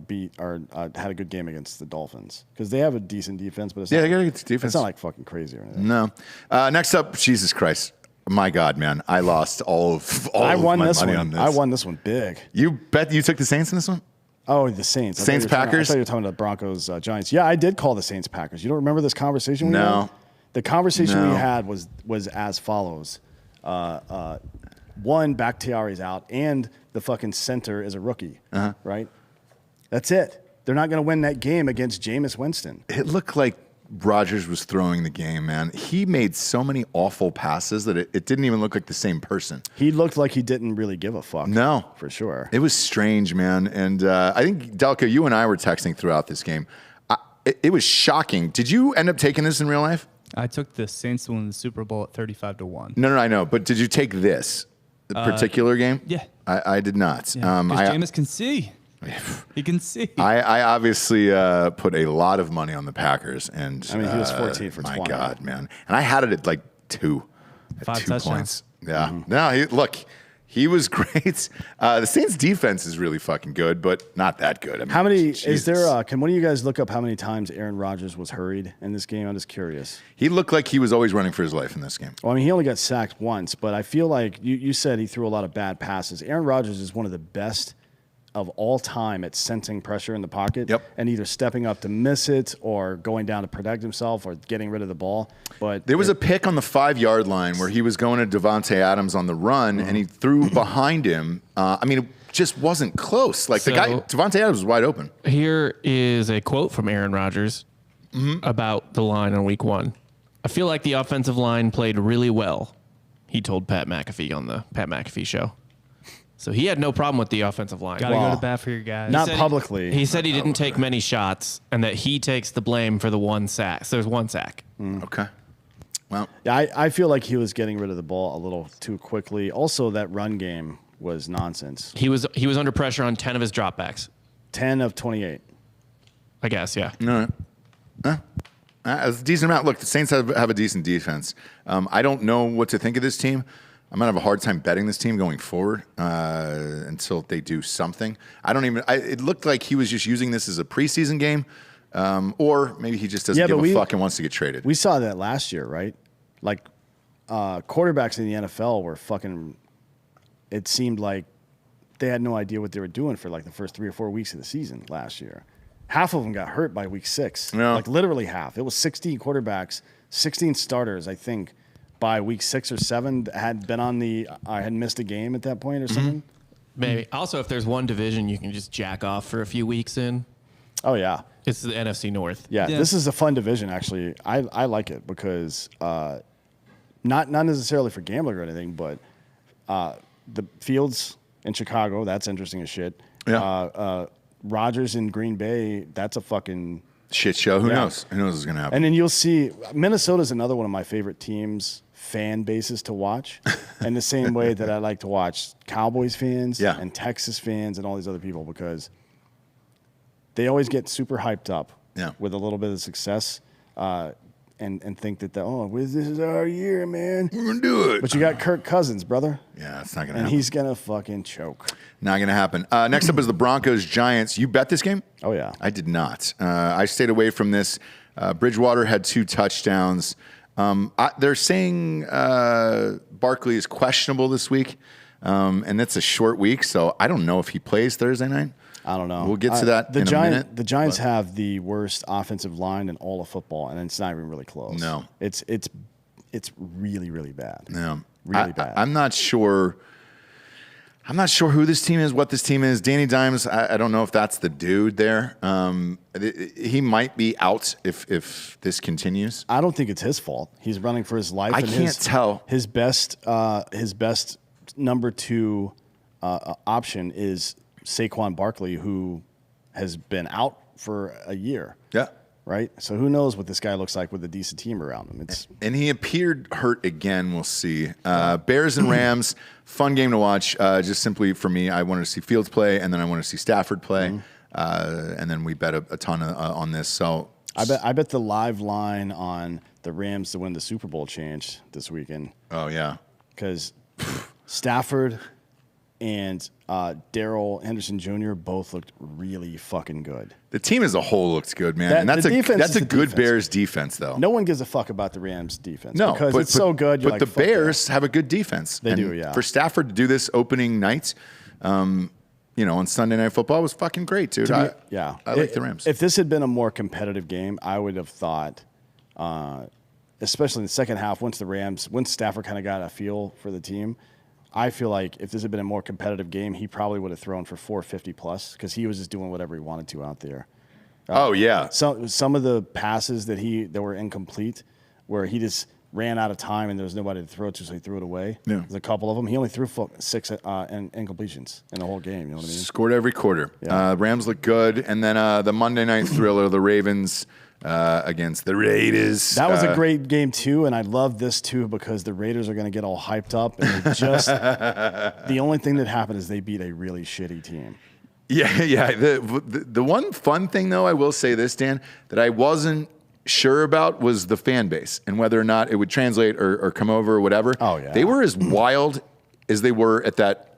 beat or had a good game against the Dolphins because they have a decent defense, but it's Yeah, not, they got a good defense. It's not like fucking crazy or anything. No. Next up, Jesus Christ. My God, man. I lost all of my money on this. I won this one big. You bet you took the Saints in this one? Oh, the Saints. Saints, Packers? I thought you were talking about the Broncos, Giants. Yeah, I did call the Saints Packers. You don't remember this conversation we had? No. The conversation No. we had was as follows. One, Bakhtiari's out, and the fucking center is a rookie, right? That's it. They're not going to win that game against Jameis Winston. It looked like Rodgers was throwing the game, man. He made so many awful passes that it didn't even look like the same person. He looked like he didn't really give a fuck. No. For sure. It was strange, man. And I think, Delco, you and I were texting throughout this game. It was shocking. Did you end up taking this in real life? I took the Saints to win the Super Bowl at 35-1. No, I know. But did you take this particular game? Yeah. I did not. Yeah, because Jameis can see. He can see. I obviously put a lot of money on the Packers, and I mean, he was 14 for my 20. God, man! And I had it at like 2, at 5 2 touchdowns. points. Yeah, no, he was great. The Saints' defense is really fucking good, but not that good. I mean, How many Jesus. is there? Can one of you guys look up how many times Aaron Rodgers was hurried in this game? I'm just curious. He looked like he was always running for his life in this game. Well, I mean, he only got sacked once, but I feel like you said he threw a lot of bad passes. Aaron Rodgers is one of the best of all time at sensing pressure in the pocket and either stepping up to miss it or going down to protect himself or getting rid of the ball. But There was a pick on the 5-yard line where he was going to Devontae Adams on the run, and he threw behind him. I mean, it just wasn't close. Like the guy, Devontae Adams was wide open. Here is a quote from Aaron Rodgers about the line on week 1. I feel like the offensive line played really well, he told Pat McAfee on the Pat McAfee show. So he had no problem with the offensive line. Gotta go to bat for your guys. Not publicly. He said he didn't take many shots and that he takes the blame for the 1 sack. So there's 1 sack. Okay. Well, Yeah, I feel like he was getting rid of the ball a little too quickly. Also, that run game was nonsense. He was under pressure on 10 of his dropbacks. 10 of 28. I guess, yeah. no. It's a decent amount. Look, the Saints have a decent defense. I don't know what to think of this team. I'm going to have a hard time betting this team going forward until they do something. It looked like he was just using this as a preseason game, or maybe he just doesn't give a fuck and wants to get traded. We saw that last year, right? Like, quarterbacks in the NFL were fucking, it seemed like they had no idea what they were doing for like the first 3 or 4 weeks of the season last year. Half of them got hurt by week 6. Yeah. Like literally half. It was 16 quarterbacks, 16 starters, I think, by week 6 or 7 had been on had missed a game at that point or something. Maybe. Also, if there's one division you can just jack off for a few weeks in, Oh, yeah. it's the NFC North. Yeah, Yeah. this is a fun division, actually. I like it because not necessarily for gambling or anything, but the Fields in Chicago, that's interesting as shit. Yeah. Rodgers in Green Bay, that's a fucking Shit show. Who Yeah. knows? Who knows what's going to happen? And then you'll see Minnesota's another one of my favorite teams, fan bases to watch, in the same way that I like to watch Cowboys fans Yeah. and Texas fans and all these other people because they always get super hyped up Yeah. with a little bit of success and think that, this is our year, man. We're going to do it. But you got Kirk Cousins, brother. Yeah, it's not going to And happen. he's going to fucking choke. Not going to happen. Next up is the Broncos-Giants. You bet this game? Oh, yeah. I did not. I stayed away from this. Bridgewater had 2 touchdowns. They're saying Barkley is questionable this week, and it's a short week, so I don't know if he plays Thursday night. I don't know. We'll get to that in a minute. The Giants have the worst offensive line in all of football, and it's not even really close. No. It's really, really bad. No. Really bad. I'm not sure. I'm not sure who this team is, what this team is. Danny Dimes, I don't know if that's the dude there. He might be out if this continues. I don't think it's his fault. He's running for his life. I and can't tell. His best number 2 option is Saquon Barkley, who has been out for a year. Yeah. Right? So who knows what this guy looks like with a decent team around him. And he appeared hurt again. We'll see. Bears and Rams, fun game to watch. Just simply for me, I wanted to see Fields play, and then I wanted to see Stafford play. And then we bet a ton on this. So I bet the live line on the Rams to win the Super Bowl changed this weekend. Oh, yeah. Because Stafford and Darrell Henderson Jr. both looked really fucking good. The team as a whole looks good, man. And that's a good Bears defense, though. No one gives a fuck about the Rams defense. No, because it's so good. But the Bears have a good defense. They do, yeah. For Stafford to do this opening night, on Sunday Night Football was fucking great, dude. I like the Rams. If this had been a more competitive game, I would have thought, especially in the second half, once Stafford kind of got a feel for the team, I feel like if this had been a more competitive game, he probably would have thrown for 450 plus because he was just doing whatever he wanted to out there. Oh yeah. Some of the passes that were incomplete, where he just ran out of time and there was nobody to throw it to, so he threw it away. Yeah. There's a couple of them. He only threw 6 incompletions in the whole game. You know what I mean? Scored every quarter. Yeah. Rams look good, and then the Monday night thriller, the Ravens against the Raiders. That was a great game too, and I love this too because the Raiders are going to get all hyped up, and the only thing that happened is they beat a really shitty team. Yeah. The one fun thing, though, I will say this, Dan, that I wasn't sure about was the fan base and whether or not it would translate or come over or whatever. Oh, yeah. They were as wild as they were at that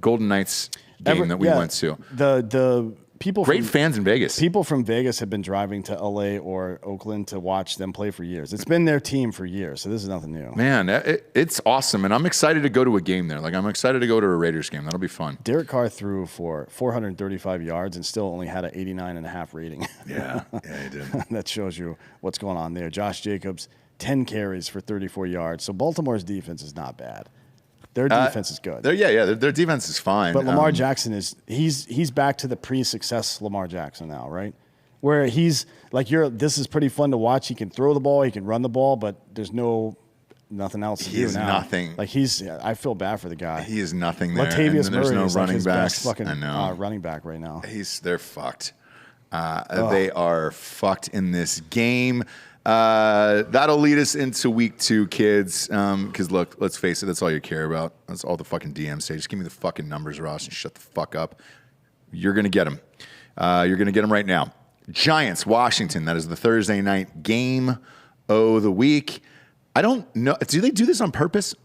Golden Knights game that we went to. The people Great fans in Vegas. People from Vegas have been driving to LA or Oakland to watch them play for years. It's been their team for years, so this is nothing new. Man, it's awesome, and I'm excited to go to a game there. Like, I'm excited to go to a Raiders game. That'll be fun. Derek Carr threw for 435 yards and still only had an 89.5 rating. Yeah, he did. That shows you what's going on there. Josh Jacobs, 10 carries for 34 yards. So Baltimore's defense is not bad. Their defense is good. Their defense is fine. But Lamar Jackson he's back to the pre-success Lamar Jackson now, right? Where he's like this is pretty fun to watch. He can throw the ball, he can run the ball, but there's nothing else to do now. He is nothing. Like I feel bad for the guy. He is nothing there. Latavius There's Murray no is running his backs. best fucking I know. running back right now. They're fucked. They are fucked in this game. That'll lead us into week 2, kids. Because look, let's face it, that's all you care about. That's all the fucking DMs say. Just give me the fucking numbers, Ross, and shut the fuck up. You're gonna get them. You're gonna get them right now. Giants, Washington. That is the Thursday night game of the week. I don't know. Do they do this on purpose?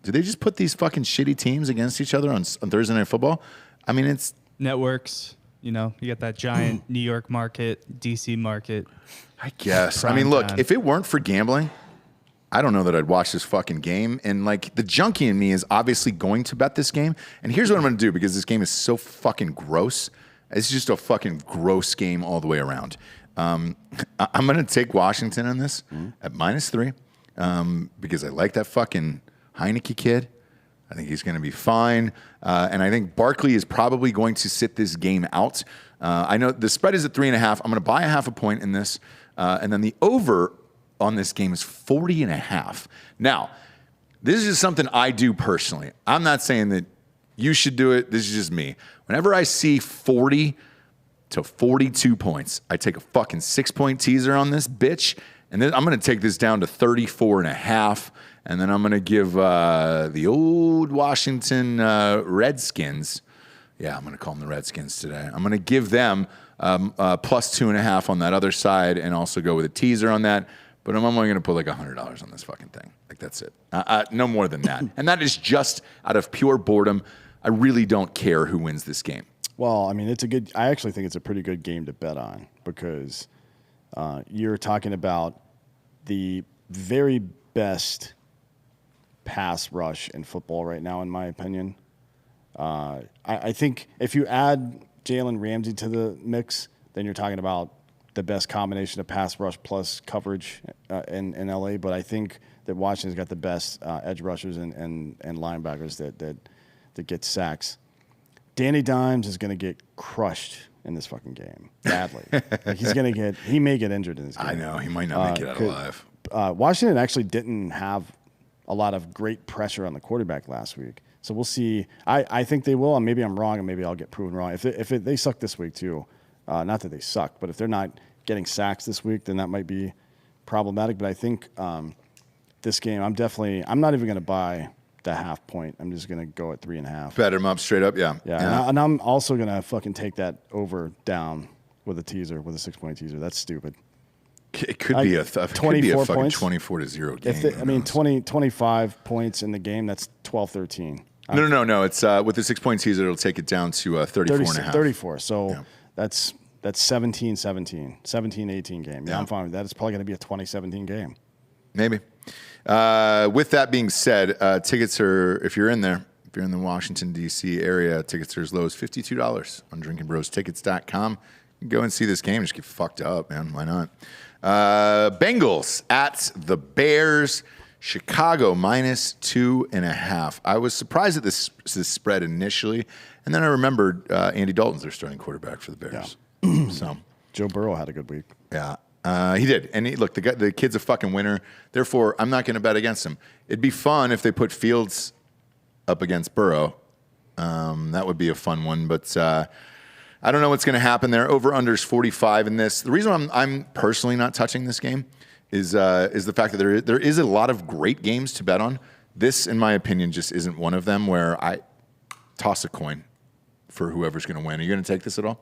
Do they just put these fucking shitty teams against each other on Thursday Night Football? I mean, it's networks. You got that giant New York market, DC market. I guess. Prime I mean, look, time. if it weren't for gambling, I don't know that I'd watch this fucking game. And like the junkie in me is obviously going to bet this game. And here's what I'm going to do because this game is so fucking gross. It's just a fucking gross game all the way around. I'm going to take Washington in this at -3 because I like that fucking Heineke kid. I think he's going to be fine. And I think Barkley is probably going to sit this game out. I know the spread is at 3.5. I'm going to buy a half a point in this. And then the over on this game is 40.5. Now, this is just something I do personally. I'm not saying that you should do it. This is just me. Whenever I see 40 to 42 points, I take a fucking 6-point teaser on this bitch. And then I'm going to take this down to 34.5. And then I'm going to give the old Washington Redskins. Yeah, I'm going to call them the Redskins today. I'm going to give them plus 2.5 on that other side, and also go with a teaser on that. But I'm only going to put like $100 on this fucking thing. Like, that's it. No more than that. And that is just out of pure boredom. I really don't care who wins this game. Well, I mean, I actually think it's a pretty good game to bet on because you're talking about the very best pass rush in football right now, in my opinion. I think if you add Jalen Ramsey to the mix, then you're talking about the best combination of pass rush plus coverage in LA. But I think that Washington's got the best edge rushers and linebackers that get sacks. Danny Dimes is going to get crushed in this fucking game badly. Like he may get injured in this game. I know he might not make it out alive. Washington actually didn't have a lot of great pressure on the quarterback last week. So we'll see. I think they will, and maybe I'm wrong, and maybe I'll get proven wrong. If they suck this week too, not that they suck, but if they're not getting sacks this week, then that might be problematic. But I think this game, I'm not even going to buy the half point. I'm just going to go at 3.5. Bet him up straight up, yeah. And I'm also going to fucking take that over down with a teaser, with a 6-point teaser. That's stupid. It could be a 24 fucking points. 24-0 game. 25 points in the game, that's 12-13. No. It's with the 6-point teaser, it'll take it down to 34.5. 34. So that's 17-17, 17-18 game. Yeah, I'm fine with that. It's probably going to be a 20-17 game. Maybe. With that being said, tickets are, if you're in there, if you're in the Washington, D.C. area, tickets are as low as $52 on drinkinbrostickets.com. You can go and see this game. Just get fucked up, man. Why not? Bengals at the Bears. Chicago minus 2.5. I was surprised at this spread initially, and then I remembered Andy Dalton's their starting quarterback for the Bears. Yeah. So Joe Burrow had a good week. Yeah. He did. And look, the kid's a fucking winner. Therefore, I'm not going to bet against him. It'd be fun if they put Fields up against Burrow. That would be a fun one. But I don't know what's going to happen there. Over-under's 45 in this. The reason I'm personally not touching this game is the fact that there is a lot of great games to bet on. This, in my opinion, just isn't one of them where I toss a coin for whoever's going to win. Are you going to take this at all?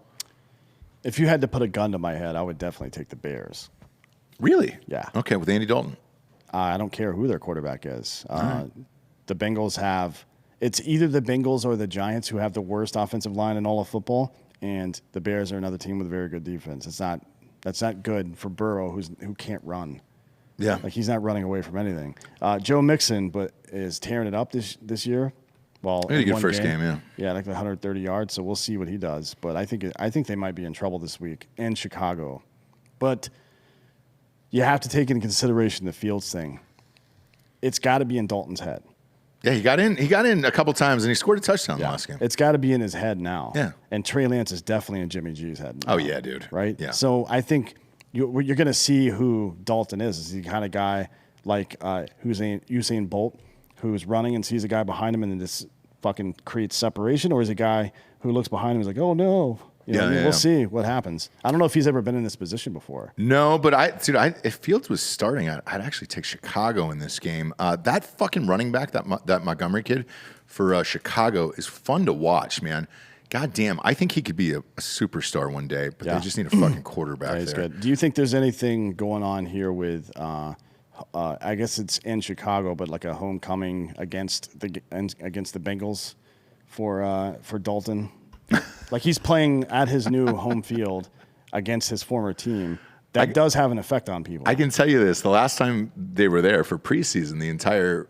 If you had to put a gun to my head, I would definitely take the Bears. Really? Yeah. Okay, with Andy Dalton. I don't care who their quarterback is. The Bengals it's either the Bengals or the Giants who have the worst offensive line in all of football, and the Bears are another team with a very good defense. That's not good for Burrow, who can't run. Yeah. Like, he's not running away from anything. Joe Mixon is tearing it up this year. Well, he had a good first game, yeah. Yeah, like 130 yards, so we'll see what he does. But I think they might be in trouble this week in Chicago. But you have to take into consideration the Fields thing. It's got to be in Dalton's head. Yeah, he got in a couple times, and he scored a touchdown last game. It's got to be in his head now. Yeah. And Trey Lance is definitely in Jimmy G's head now. Oh, yeah, dude. Right? Yeah. So I think you're going to see who Dalton is. Is he the kind of guy like Usain Bolt who's running and sees a guy behind him and then just fucking creates separation? Or is he a guy who looks behind him and is like, oh, no. We'll see what happens. I don't know if he's ever been in this position before. No, but if Fields was starting, I'd actually take Chicago in this game. That fucking running back, that Montgomery kid for Chicago is fun to watch, man. God damn, I think he could be a superstar one day, but they just need a fucking quarterback there. Good. Do you think there's anything going on here with, I guess it's in Chicago, but like a homecoming against the Bengals for Dalton? Like, he's playing at his new home field against his former team. That does have an effect on people. I can tell you this. The last time they were there for preseason, the entire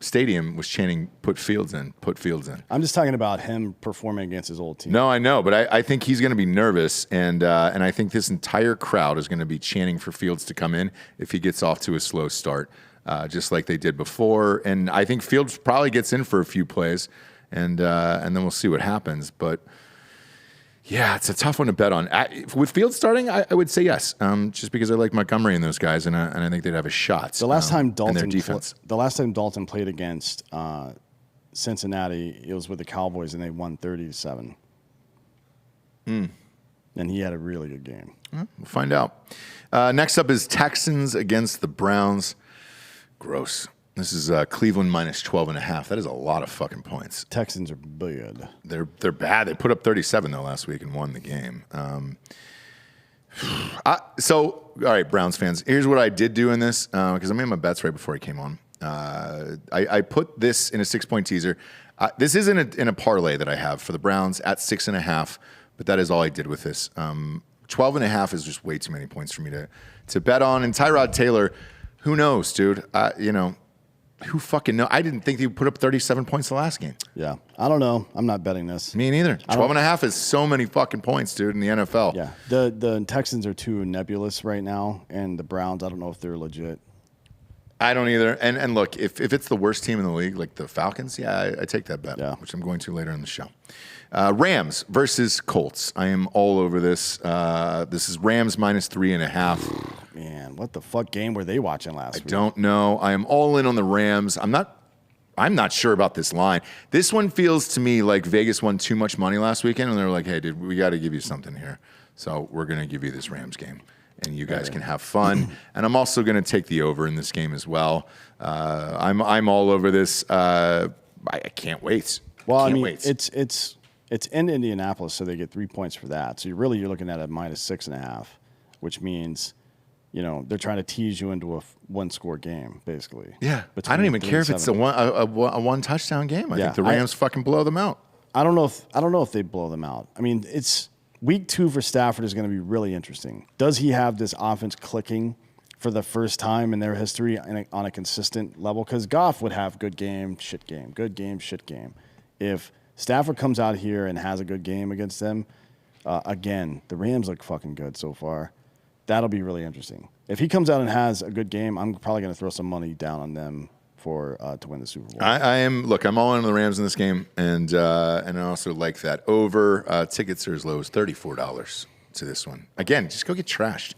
stadium was chanting, put Fields in, put Fields in. I'm just talking about him performing against his old team. No, I know, but I think he's going to be nervous, and I think this entire crowd is going to be chanting for Fields to come in if he gets off to a slow start, just like they did before. And I think Fields probably gets in for a few plays, and then we'll see what happens. But yeah, it's a tough one to bet on. With Fields starting, I would say yes, just because I like Montgomery and those guys, and I think they'd have a shot. The last time Dalton played against Cincinnati, it was with the Cowboys, and they won 30-7. And he had a really good game. We'll find out. Next up is Texans against the Browns. Gross. This is Cleveland minus 12.5. That is a lot of fucking points. Texans are bad. They're bad. They put up 37 though last week and won the game. All right, Browns fans. Here's what I did do in this because I made my bets right before he came on. I put this in a 6-point teaser. This isn't in a parlay that I have for the Browns at 6.5, but that is all I did with this. 12.5 is just way too many points for me to bet on. And Tyrod Taylor, who knows, dude? Who fucking know? I didn't think he would put up 37 points the last game. Yeah. I don't know. I'm not betting this. Me neither. 12.5 is so many fucking points, dude, in the NFL. Yeah. The Texans are too nebulous right now, and the Browns, I don't know if they're legit. I don't either. And look, if it's the worst team in the league, like the Falcons, yeah, I take that bet, which I'm going to later in the show. Rams versus Colts. I am all over this. This is Rams minus 3.5. Man, what the fuck game were they watching last week? I don't know. I am all in on the Rams. I'm not sure about this line. This one feels to me like Vegas won too much money last weekend, and they're like, hey, dude, we got to give you something here. So we're going to give you this Rams game, and you guys can have fun. And I'm also going to take the over in this game as well. I'm all over this. I can't wait. Well, I can't wait. It's in Indianapolis, so they get 3 points for that. So you're looking at a minus 6.5, which means, they're trying to tease you into a one-score game, basically. Yeah, I don't even care if it's a one-touchdown game. I think the Rams fucking blow them out. I don't know if they blow them out. I mean, it's week 2 for Stafford is going to be really interesting. Does he have this offense clicking for the first time in their history on a consistent level? Because Goff would have good game, shit game, good game, shit game. If Stafford comes out here and has a good game against them, again, the Rams look fucking good so far. That'll be really interesting. If he comes out and has a good game, I'm probably going to throw some money down on them to win the Super Bowl. I'm all in on the Rams in this game, and I also like that over. Tickets are as low as $34 to this one. Again, just go get trashed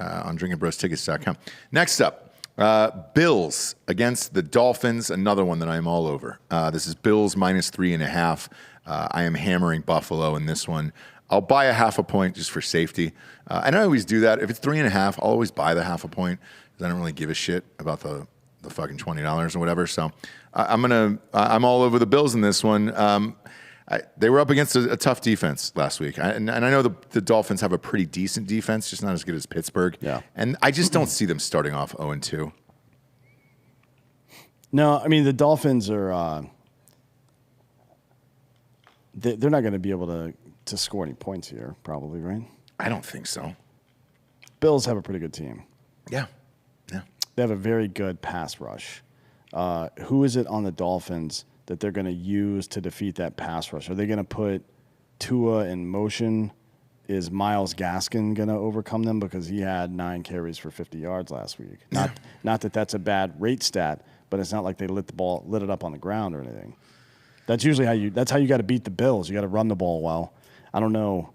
on drinkinbrostickets.com. Next up, Bills against the Dolphins, another one that I am all over. This is Bills minus 3.5. I am hammering Buffalo in this one. I'll buy a half a point just for safety. And I always do that. If it's 3.5, I'll always buy the half a point because I don't really give a shit about the fucking $20 or whatever. So I'm all over the Bills in this one. They were up against a tough defense last week. And I know the Dolphins have a pretty decent defense, just not as good as Pittsburgh. Yeah. And I just don't see them starting off 0-2. No, I mean, the Dolphins are they're not going to be able to score any points here, probably, right? I don't think so. Bills have a pretty good team. Yeah. They have a very good pass rush. Who is it on the Dolphins that they're going to use to defeat that pass rush? Are they going to put Tua in motion? Is Myles Gaskin going to overcome them because he had 9 carries for 50 yards last week? Not that that's a bad rate stat, but it's not like they lit it up on the ground or anything. That's usually how you got to beat the Bills. You got to run the ball well. I don't know.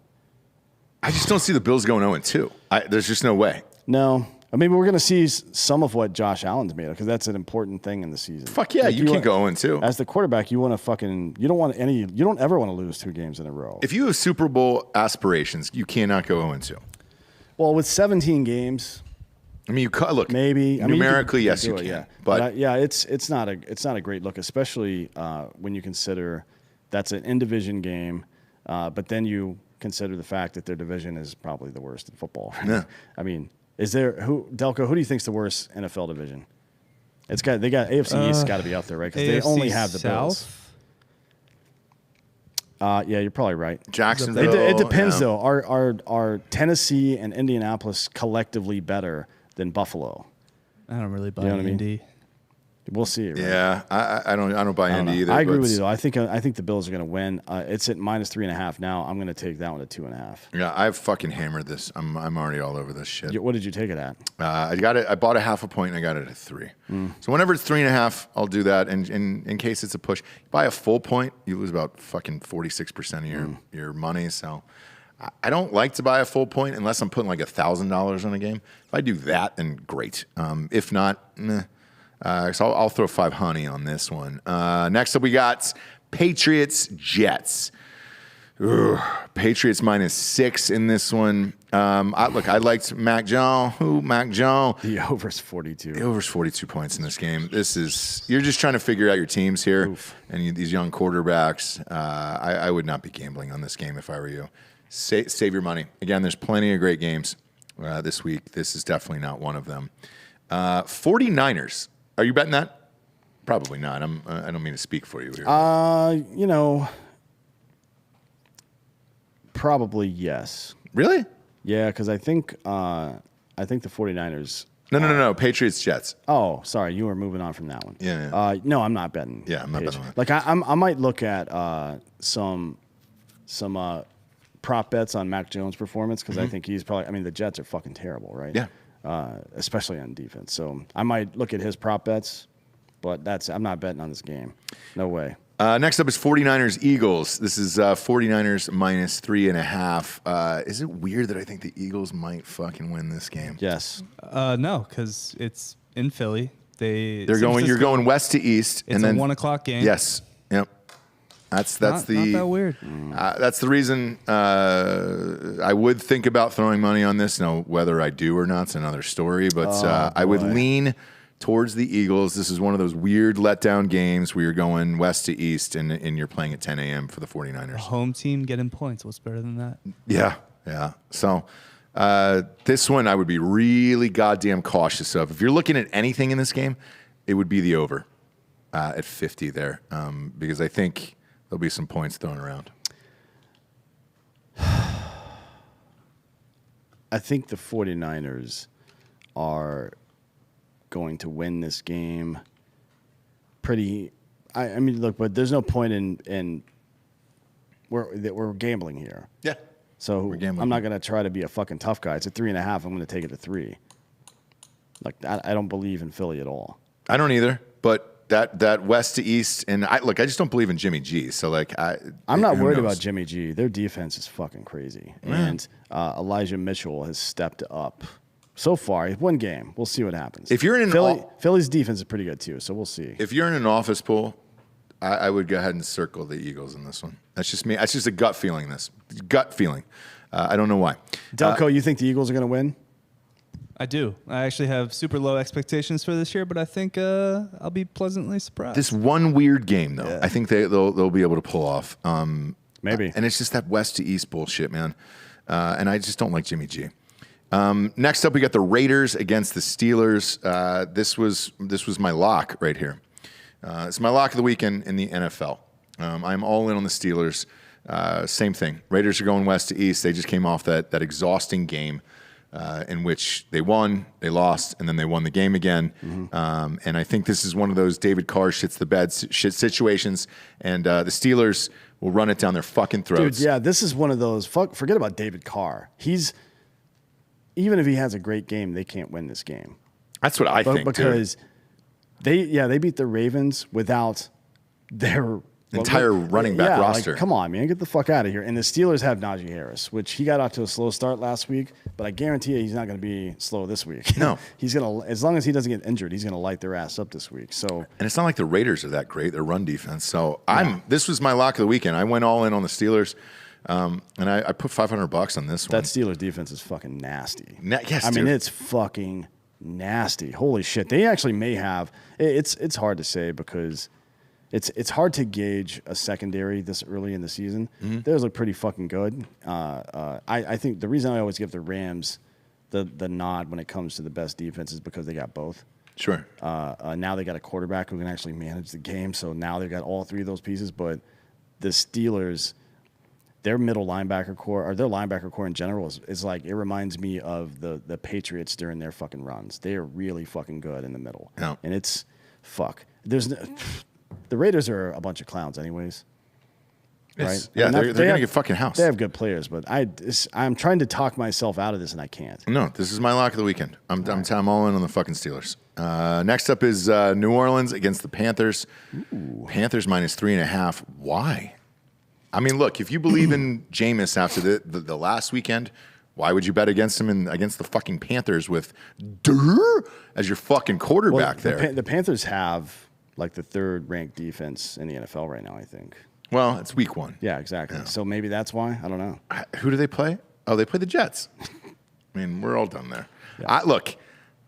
I just don't see the Bills going 0-2. There's just no way. No. I mean, we're going to see some of what Josh Allen's made of because that's an important thing in the season. Fuck yeah, you can't go 0-2. As the quarterback, you don't ever want to lose 2 games in a row. If you have Super Bowl aspirations, you cannot go 0-2. Well, with 17 games, I mean, look. Maybe numerically, yes, you it, can. yeah. But it's not a great look, especially when you consider that's an in-division game, but then you consider the fact that their division is probably the worst in football. Yeah. I mean, Delco? Who do you think's the worst NFL division? They got AFC East got to be out there, right? Because they only have the South? Bills. Yeah, you're probably right. Jacksonville. It depends though. Are Tennessee and Indianapolis collectively better than Buffalo? I don't really buy You know what I mean? Indy. We'll see. Right? Yeah, I don't buy Indy either. I agree with you though. I think the Bills are going to win. It's at minus 3.5 now. I'm going to take that one to 2.5. Yeah, I've fucking hammered this. I'm already all over this shit. What did you take it at? I bought a half a point and I got it at 3. So whenever it's 3.5, I'll do that. And in case it's a push, you buy a full point, you lose about fucking 46% of your money. So I don't like to buy a full point unless I'm putting like $1,000 on a game. If I do that, then great. If not, so I'll throw 5 honey on this one. Next up, we got Patriots Jets. Patriots minus 6 in this one. I liked Mac Jones. Mac Jones? The over's 42. The over's 42 points in this game. You're just trying to figure out your teams here. And these young quarterbacks. I would not be gambling on this game if I were you. Save your money. Again, there's plenty of great games this week. This is definitely not one of them. 49ers. Are you betting that? Probably not. I don't mean to speak for you here. Probably yes. Really? Yeah, because I think the 49ers. No. Patriots, Jets. Oh, sorry, you were moving on from that one. Yeah. No, I'm not betting. Yeah, I'm not betting on it. Like I might look at some prop bets on Mac Jones' performance because I think he's probably. I mean, the Jets are fucking terrible, right? Yeah. Especially on defense. So I might look at his prop bets, but I'm not betting on this game. No way. Next up is 49ers Eagles. This is 49ers minus 3.5. Is it weird that I think the Eagles might fucking win this game? Yes. No, because it's in Philly. You're going west to east. It's and then a 1 o'clock game. Yes. Yep. That's not that weird. That's the reason I would think about throwing money on this. Now, whether I do or not is another story. But I would lean towards the Eagles. This is one of those weird letdown games where you're going west to east and you're playing at 10 a.m. for the 49ers. A home team getting points. What's better than that? Yeah. So this one I would be really goddamn cautious of. If you're looking at anything in this game, it would be the over at 50 there because I think there'll be some points thrown around. I think the 49ers are going to win this game pretty. I mean, look, but there's no point in we're gambling here. Yeah. So I'm not going to try to be a fucking tough guy. It's a 3.5. I'm going to take it to 3. Like I don't believe in Philly at all. I don't either. But that west to east, and I just don't believe in Jimmy G. So like I'm not worried about Jimmy G. Their defense is fucking crazy, and Elijah Mitchell has stepped up. So far, one game. We'll see what happens. If you're in Philly's defense is pretty good too, so we'll see. If you're in an office pool, I would go ahead and circle the Eagles in this one. That's just me. That's just a gut feeling. Gut feeling. I don't know why. Delco, you think the Eagles are going to win? I do. I actually have super low expectations for this year, but I think I'll be pleasantly surprised. This one weird game, though, I think they'll be able to pull off. Maybe. And it's just that west to east bullshit, man. And I just don't like Jimmy G. Next up, we got the Raiders against the Steelers. This was my lock right here. It's my lock of the weekend in the NFL. I'm all in on the Steelers. Same thing. Raiders are going west to east. They just came off that exhausting game in which they won, they lost, and then they won the game again. Mm-hmm. And I think this is one of those David Carr shits the bed shit situations. And the Steelers will run it down their fucking throats. Dude, yeah, this is one of those. Forget about David Carr. Even if he has a great game, they can't win this game. That's what I think, because they beat the Ravens without their entire running back roster. Like, come on, man, get the fuck out of here. And the Steelers have Najee Harris, which he got off to a slow start last week, but I guarantee you he's not going to be slow this week. No, he's gonna, as long as he doesn't get injured, he's going to light their ass up this week. So, and it's not like the Raiders are that great; their run defense. So this was my lock of the weekend. I went all in on the Steelers. And I put $500 on this one. That Steelers defense is fucking nasty. Yes, I mean, it's fucking nasty. Holy shit. They actually may have. It's hard to say because it's hard to gauge a secondary this early in the season. Mm-hmm. Theirs look pretty fucking good. I think the reason I always give the Rams the nod when it comes to the best defense is because they got both. Sure. Now they got a quarterback who can actually manage the game. So now they've got all three of those pieces. But the Steelers, their middle linebacker core, or their linebacker core in general, is like, it reminds me of the Patriots during their fucking runs. They are really fucking good in the middle. Yeah. And it's, fuck. The Raiders are a bunch of clowns anyways. Right? Yeah, they're going to get fucking house. They have good players, but I'm trying to talk myself out of this, and I can't. No, this is my lock of the weekend. I'm all in on the fucking Steelers. Next up is New Orleans against the Panthers. Ooh. Panthers minus 3.5. Why? I mean, look, if you believe in Jameis after the last weekend, why would you bet against him against the fucking Panthers with Durr as your fucking quarterback there? The Panthers have like the third ranked defense in the NFL right now, I think. Well, it's week 1. Yeah, exactly. Yeah. So maybe that's why. I don't know. Who do they play? Oh, they play the Jets. I mean, we're all done there. Look,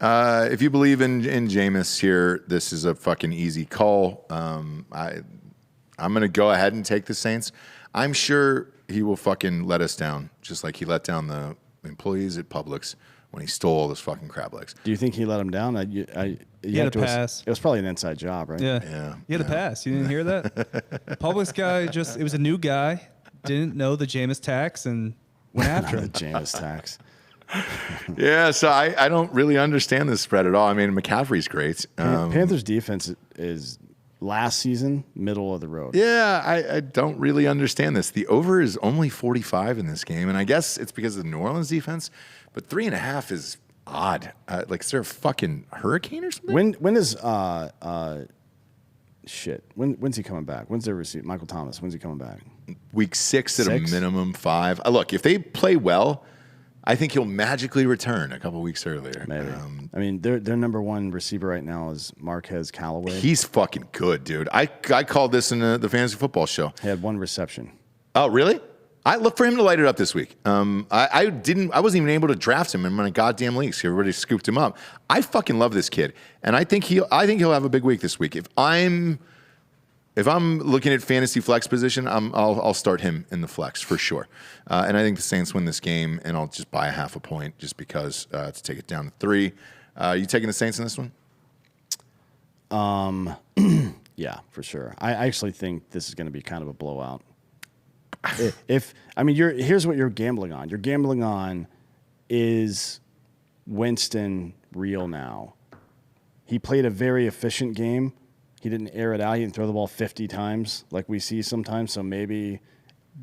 if you believe in Jameis here, this is a fucking easy call. I'm going to go ahead and take the Saints. I'm sure he will fucking let us down, just like he let down the employees at Publix when he stole all those fucking crab legs. Do you think he let him down? He had a pass. It was probably an inside job, right? Yeah. He had a pass. You didn't hear that? Publix guy it was a new guy, didn't know the Jameis tax and went after The him. Jameis tax. Yeah, so I don't really understand this spread at all. I mean, McCaffrey's great. Panthers defense is last season, middle of the road. Yeah, I don't really understand this. The over is only 45 in this game, and I guess it's because of the New Orleans defense, but 3.5 is odd. Like, is there a fucking hurricane or something? When is when's he coming back? When's their receiver? Michael Thomas. When's he coming back? Week 6 at a 6? minimum 5. Look, if they play well, I think he'll magically return a couple weeks earlier. Maybe. I mean, their number one receiver right now is Marquez Callaway. He's fucking good, dude. I called this in the fantasy football show. He had 1 reception. Oh, really? I look for him to light it up this week. I wasn't even able to draft him in my goddamn leagues. Everybody scooped him up. I fucking love this kid, and I think he'll have a big week this week. If I'm looking at fantasy flex position, I'll start him in the flex for sure. And I think the Saints win this game, and I'll just buy a half a point just because to take it down to 3. You taking the Saints in this one? Yeah, for sure. I actually think this is going to be kind of a blowout. Here's what you're gambling on. You're gambling on, is Winston real now? He played a very efficient game. He didn't air it out. He didn't throw the ball 50 times like we see sometimes. So maybe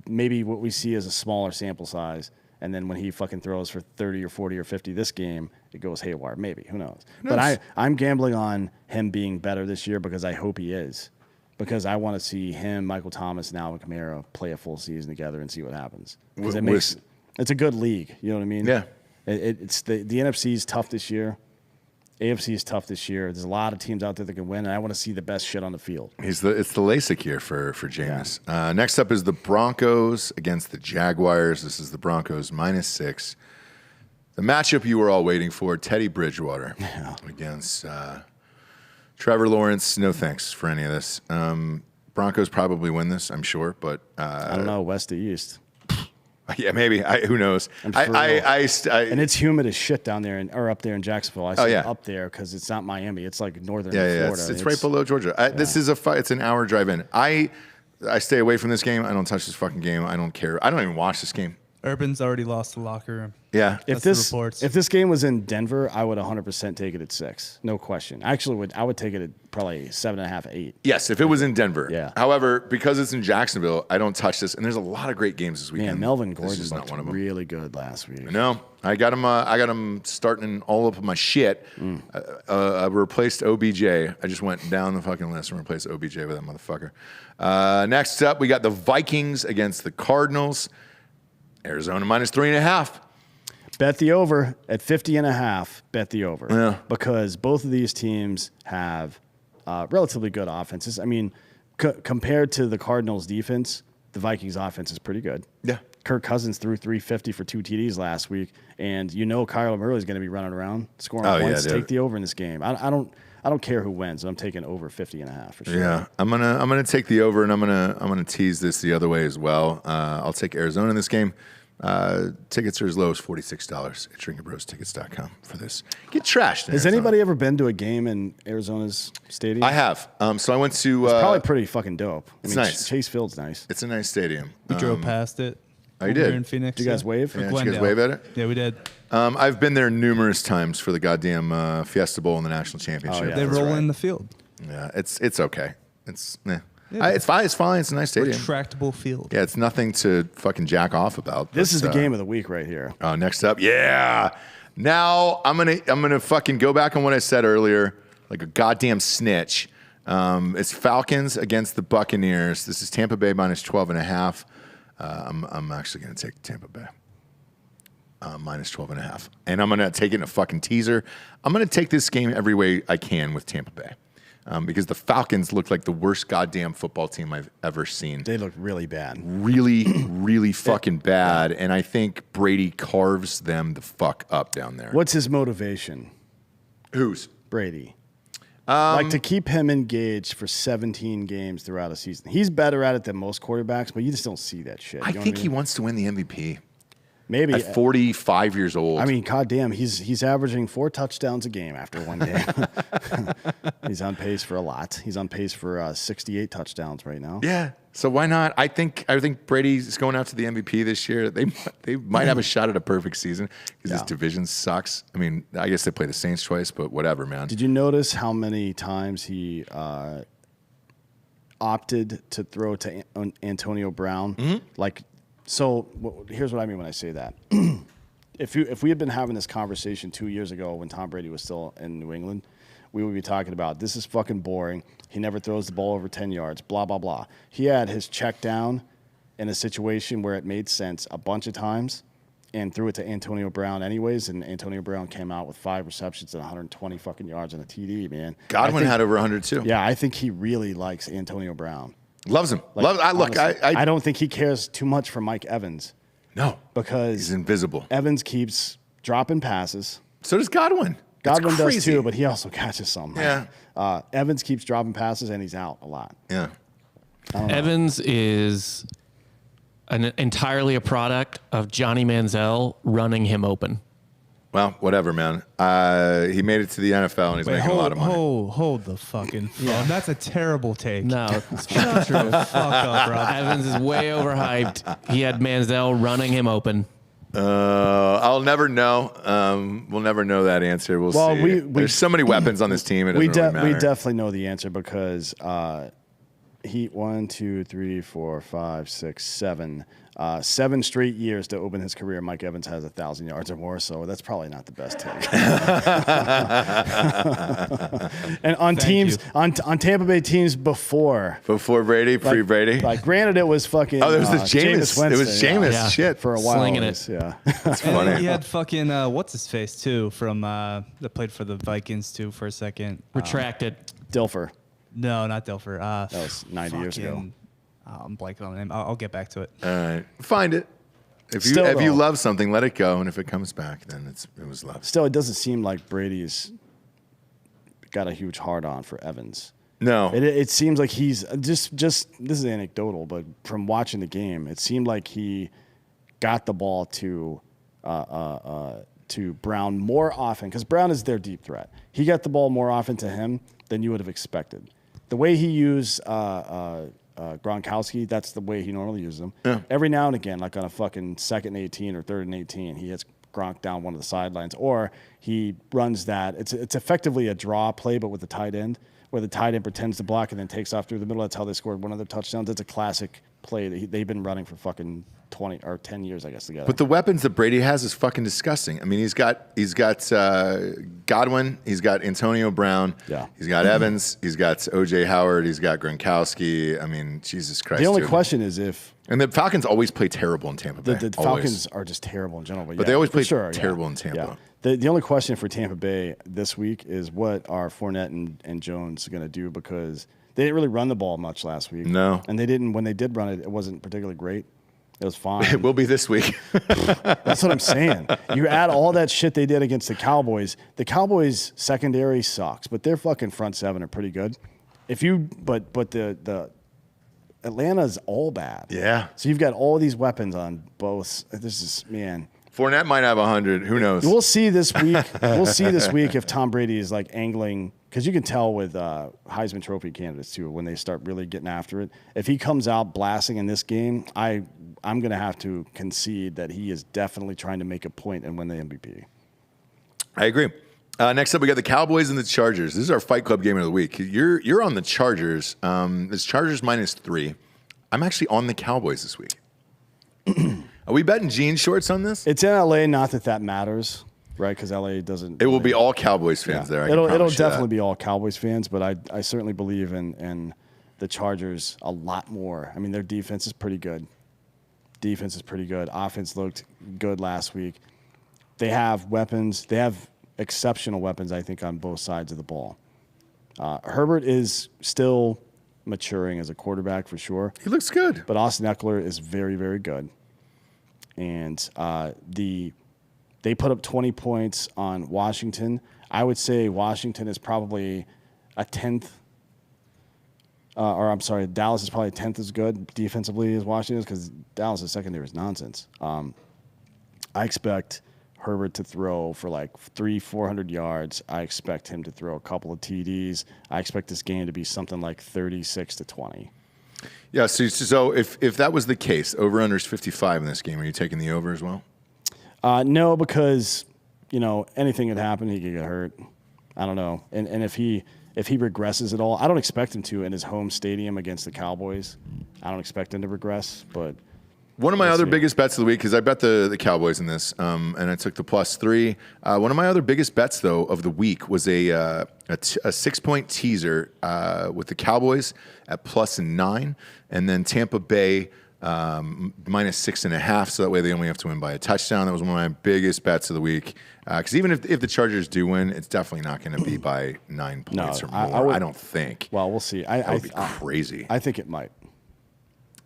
what we see is a smaller sample size. And then when he fucking throws for 30 or 40 or 50 this game, it goes haywire. Maybe. Who knows? But I'm gambling on him being better this year because I hope he is. Because I want to see him, Michael Thomas, and Alvin Kamara play a full season together and see what happens. Because it's a good league. You know what I mean? Yeah. It's the NFC is tough this year. AFC is tough this year. There's a lot of teams out there that can win, and I want to see the best shit on the field. It's the LASIK year for Jameis. Yeah. Next up is the Broncos against the Jaguars. This is the Broncos -6. The matchup you were all waiting for, Teddy Bridgewater against Trevor Lawrence. No thanks for any of this. Broncos probably win this, I'm sure, but I don't know, west to east. Yeah, maybe. Who knows? And it's humid as shit down there or up there in Jacksonville. I say up there because it's not Miami. It's like northern Florida. It's right below Georgia. This is it's an hour drive in. I stay away from this game. I don't touch this fucking game. I don't care. I don't even watch this game. Urban's already lost the locker room. Yeah. If this game was in Denver, I would 100% take it at 6. No question. Actually, I would take it at probably 7.5, 8. Yes, if it was in Denver. Yeah. However, because it's in Jacksonville, I don't touch this. And there's a lot of great games this weekend. Yeah, Melvin Gordon is not one of them. Really good last week. No, I got him starting all up my shit. I replaced OBJ. I just went down the fucking list and replaced OBJ with that motherfucker. Next up, we got the Vikings against the Cardinals. Arizona -3.5. Bet the over at 50.5. Bet the over. Yeah. Because both of these teams have relatively good offenses. I mean, compared to the Cardinals' defense, the Vikings' offense is pretty good. Yeah. Kirk Cousins threw 350 for 2 TDs last week, and Kyler Murray is going to be running around scoring points. Take the over in this game. I don't care who wins, but I'm taking over 50.5 for sure. Yeah, I'm gonna take the over, and I'm gonna tease this the other way as well. I'll take Arizona in this game. Tickets are as low as $46 at drinkinbrostickets.com for this. Get trashed. Has anybody ever been to a game in Arizona's stadium? I have. So I went to. It's probably pretty fucking dope. It's nice. Chase Field's nice. It's a nice stadium. We drove past it. Oh, you did? Here in Phoenix. Did you guys wave? Yeah, did you guys wave at it? Yeah, we did. I've been there numerous times for the goddamn Fiesta Bowl and the national championship. Oh, yeah. They roll in the field. Yeah, it's okay. It's fine. It's fine. It's a nice stadium. Retractable field. Yeah, it's nothing to fucking jack off about. This is the game of the week right here. Next up, Now I'm gonna fucking go back on what I said earlier, like a goddamn snitch. It's Falcons against the Buccaneers. This is Tampa Bay -12.5. I'm actually gonna take Tampa Bay. -12.5. And I'm going to take it in a fucking teaser. I'm going to take this game every way I can with Tampa Bay. because the Falcons look like the worst goddamn football team I've ever seen. They look really bad. Really, really fucking bad. And I think Brady carves them the fuck up down there. What's his motivation? Whose? Brady. Like to keep him engaged for 17 games throughout a season. He's better at it than most quarterbacks, but you just don't see that shit. I think he wants to win the MVP. Maybe at 45 years old. I mean, goddamn, he's averaging 4 touchdowns a game after one game. He's on pace for a lot. He's on pace for 68 touchdowns right now. Yeah. So why not? I think Brady's going out to the MVP this year. They might have a shot at a perfect season because this division sucks. I mean, I guess they play the Saints twice, but whatever, man. Did you notice how many times he opted to throw to Antonio Brown? Mm-hmm. Here's what I mean when I say that. If we had been having this conversation 2 years ago when Tom Brady was still in New England, we would be talking about this is fucking boring. He never throws the ball over 10 yards, blah, blah, blah. He had his check down in a situation where it made sense a bunch of times and threw it to Antonio Brown anyways, and Antonio Brown came out with 5 receptions and 120 fucking yards and a TD, man. Godwin had over 100 too. Yeah, I think he really likes Antonio Brown. Loves him. I don't think he cares too much for Mike Evans. No. Because he's invisible. Evans keeps dropping passes. So does Godwin. Godwin does too, but he also catches some. Yeah. Evans keeps dropping passes, and he's out a lot. Yeah. Evans is entirely a product of Johnny Manziel running him open. Well, whatever, man. He made it to the NFL, and he's making a lot of money. Hold the fucking phone. Yeah. That's a terrible take. No. Shut the fuck up, Rob. Evans is way overhyped. He had Manziel running him open. I'll never know. We'll never know that answer. We'll see. There's so many weapons on this team. It doesn't really matter. We definitely know the answer because he 1, 2, 3, 4, 5, 6, 7. 7 straight years to open his career, Mike Evans has 1,000 yards or more, so that's probably not the best take. And on on Tampa Bay teams before Brady, pre-Brady. Like, granted, it was fucking. Oh, there was the Jameis. It was Jameis shit for a while. Slinging it. Yeah, that's funny. He had fucking what's his face too from that played for the Vikings too for a second. Retracted. Dilfer. No, not Dilfer. That was 90 years ago. I'm blanking on the name. I'll get back to it. All right, find it. If you love something, let it go, and if it comes back, then it was love. Still, it doesn't seem like Brady's got a huge hard on for Evans. No, it seems like he's just this is anecdotal, but from watching the game, it seemed like he got the ball to Brown more often because Brown is their deep threat. He got the ball more often to him than you would have expected. The way he used Gronkowski, that's the way he normally uses them. Yeah. Every now and again, like on a fucking 2nd and 18 or 3rd and 18, he hits Gronk down one of the sidelines, or he runs that. It's effectively a draw play, but with the tight end, where the tight end pretends to block and then takes off through the middle. That's how they scored one of their touchdowns. It's a classic play that they've been running for fucking 20 or 10 years, I guess, together. But the weapons that Brady has is fucking disgusting. I mean, he's got Godwin, he's got Antonio Brown, he's got Evans, he's got O.J. Howard, he's got Gronkowski. I mean, Jesus Christ. The only question is if... And the Falcons always play terrible in Tampa Bay. The Falcons are just terrible in general. But they always play terrible in Tampa. Yeah. The only question for Tampa Bay this week is what are Fournette and Jones going to do, because they didn't really run the ball much last week. No. And they didn't. When they did run it, it wasn't particularly great. It was fine. It will be this week. That's what I'm saying. You add all that shit they did against the Cowboys. The Cowboys secondary sucks, but their fucking front seven are pretty good. But the Atlanta's all bad. Yeah. So you've got all these weapons on both. This is, man. Fournette might have 100. Who knows? We'll see this week. If Tom Brady is like angling, because you can tell with Heisman Trophy candidates too when they start really getting after it. If he comes out blasting in this game, I'm going to have to concede that he is definitely trying to make a point and win the MVP. I agree. Next up, we got the Cowboys and the Chargers. This is our Fight Club game of the week. You're on the Chargers. It's Chargers -3. I'm actually on the Cowboys this week. Are we betting jean shorts on this? It's in LA, not that matters, right? Because LA doesn't. It will be all Cowboys fans there. It'll definitely be all Cowboys fans, but I certainly believe in the Chargers a lot more. I mean, their defense is pretty good. Offense looked good last week. They have weapons. They have exceptional weapons, I think, on both sides of the ball. Herbert is still maturing as a quarterback for sure. He looks good. But Austin Eckler is very, very good. And they put up 20 points on Washington. I would say Washington is probably a 10th. Dallas is probably a 10th as good defensively as Washington is because Dallas' secondary is nonsense. I expect Herbert to throw for like 300-400 yards. I expect him to throw a couple of TDs. I expect this game to be something like 36-20. Yeah, so if that was the case, over-under is 55 in this game. Are you taking the over as well? No, because, anything could happen. He could get hurt. I don't know. And if he regresses at all, I don't expect him to in his home stadium against the Cowboys. I don't expect him to regress, but one of my other biggest bets of the week, because I bet the Cowboys in this, and I took the +3. One of my other biggest bets, though, of the week was a 6-point teaser with the Cowboys at +9, and then Tampa Bay -6.5. So that way they only have to win by a touchdown. That was one of my biggest bets of the week. Because even if the Chargers do win, it's definitely not going to be by 9 points or more. I don't think. Well, we'll see. That would be crazy. I think it might.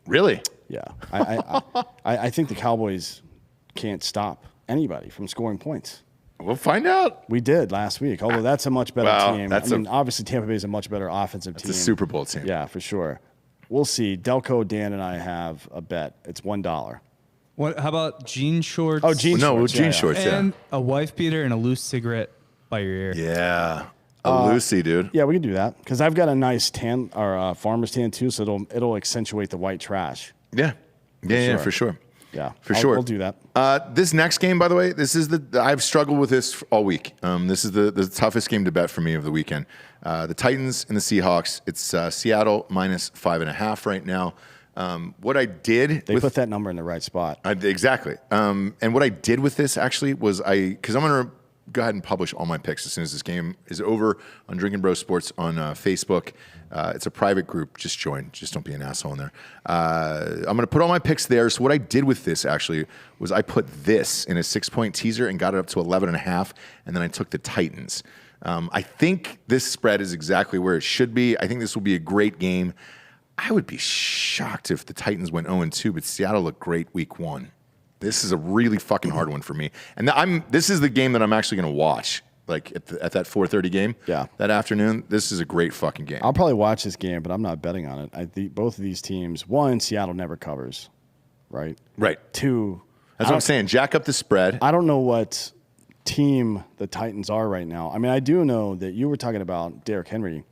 Really? Yeah, I think the Cowboys can't stop anybody from scoring points. We'll find out. We did last week, although that's a much better team. Obviously Tampa Bay is a much better offensive team. It's a Super Bowl team. Yeah, for sure. We'll see. Delco, Dan, and I have a bet. It's $1. What? How about jean shorts? Oh, jean shorts. Jean shorts, yeah. And a wife beater and a loose cigarette by your ear. Yeah. A Lucy, dude. Yeah, we can do that because I've got a nice tan or farmer's tan too, so it'll accentuate the white trash. Yeah. Yeah, for sure. Yeah, for sure. We'll do that. This next game, by the way, I've struggled with this all week. This is the toughest game to bet for me of the weekend. The Titans and the Seahawks. It's Seattle -5.5 right now. What I did, they put that number in the right spot. Exactly. And what I did with this actually was because I'm going to go ahead and publish all my picks as soon as this game is over on Drinkin Bro Sports on Facebook. It's a private group. Just join. Just don't be an asshole in there. I'm going to put all my picks there. So what I did with this actually was I put this in a 6-point teaser and got it up to 11.5, and then I took the Titans. I think this spread is exactly where it should be. I think this will be a great game. I would be shocked if the Titans went 0-2, but Seattle looked great week 1. This is a really fucking hard one for me. And this is the game that I'm actually going to watch, like at that 4:30 game that afternoon. This is a great fucking game. I'll probably watch this game, but I'm not betting on it. I think both of these teams, one, Seattle never covers, right? Right. Two. That's what I'm saying. Jack up the spread. I don't know what team the Titans are right now. I mean, I do know that you were talking about Derrick Henry.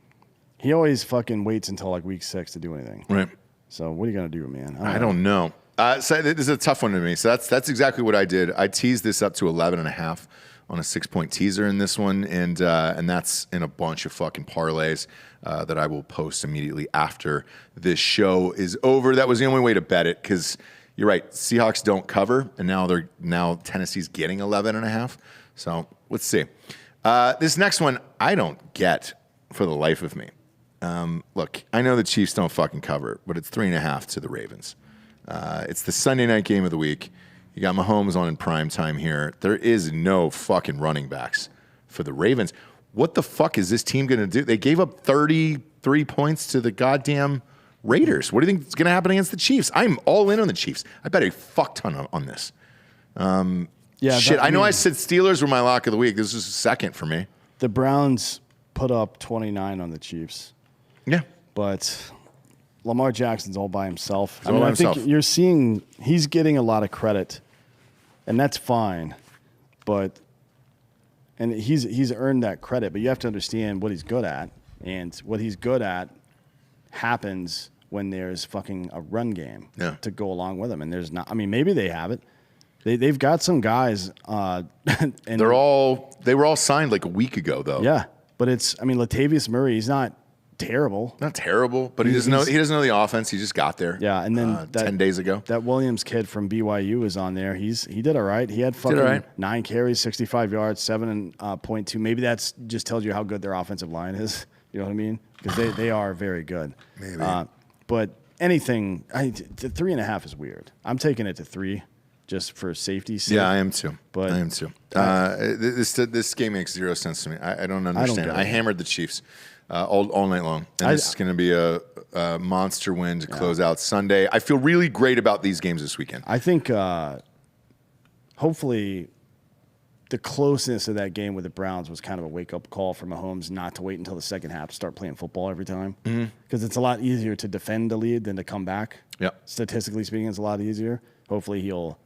He always fucking waits until like week 6 to do anything. Right. So what are you going to do, man? I don't know. So this is a tough one to me. So that's exactly what I did. I teased this up to 11.5 on a 6-point teaser in this one, and that's in a bunch of fucking parlays that I will post immediately after this show is over. That was the only way to bet it because you're right. Seahawks don't cover, and now Tennessee's getting 11.5. So let's see. This next one I don't get for the life of me. Look, I know the Chiefs don't fucking cover, but it's 3.5 to the Ravens. It's the Sunday night game of the week. You got Mahomes on in prime time here. There is no fucking running backs for the Ravens. What the fuck is this team going to do? They gave up 33 points to the goddamn Raiders. What do you think is going to happen against the Chiefs? I'm all in on the Chiefs. I bet a fuck ton on this. Shit, I know I said Steelers were my lock of the week. This is second for me. The Browns put up 29 on the Chiefs. Yeah. But Lamar Jackson's all by himself. I think you're seeing he's getting a lot of credit, and that's fine. And he's earned that credit, but you have to understand what he's good at, and what he's good at happens when there's fucking a run game to go along with him, and there's not. I mean, maybe they have it. They've got some guys, and they were all signed like a week ago though. Yeah, but Latavius Murray, he's not terrible. Not terrible, but he doesn't know the offense. He just got there. Yeah, and then 10 days ago. That Williams kid from BYU is on there. He did all right. He had fucking 9 carries, 65 yards, 7.2. Maybe that's just tells you how good their offensive line is. You know what I mean? Because they are very good. Maybe. But anything, the 3.5 is weird. I'm taking it to 3. just for safety's sake. Yeah, I am too. But I am too. This game makes zero sense to me. I don't understand. get I it. hammered the Chiefs all night long, and this is going to be a monster win to close out Sunday. I feel really great about these games this weekend. I think hopefully the closeness of that game with the Browns was kind of a wake-up call for Mahomes not to wait until the second half to start playing football every time. Because it's a lot easier to defend the lead than to come back. Yep. Statistically speaking, it's a lot easier. Hopefully he'll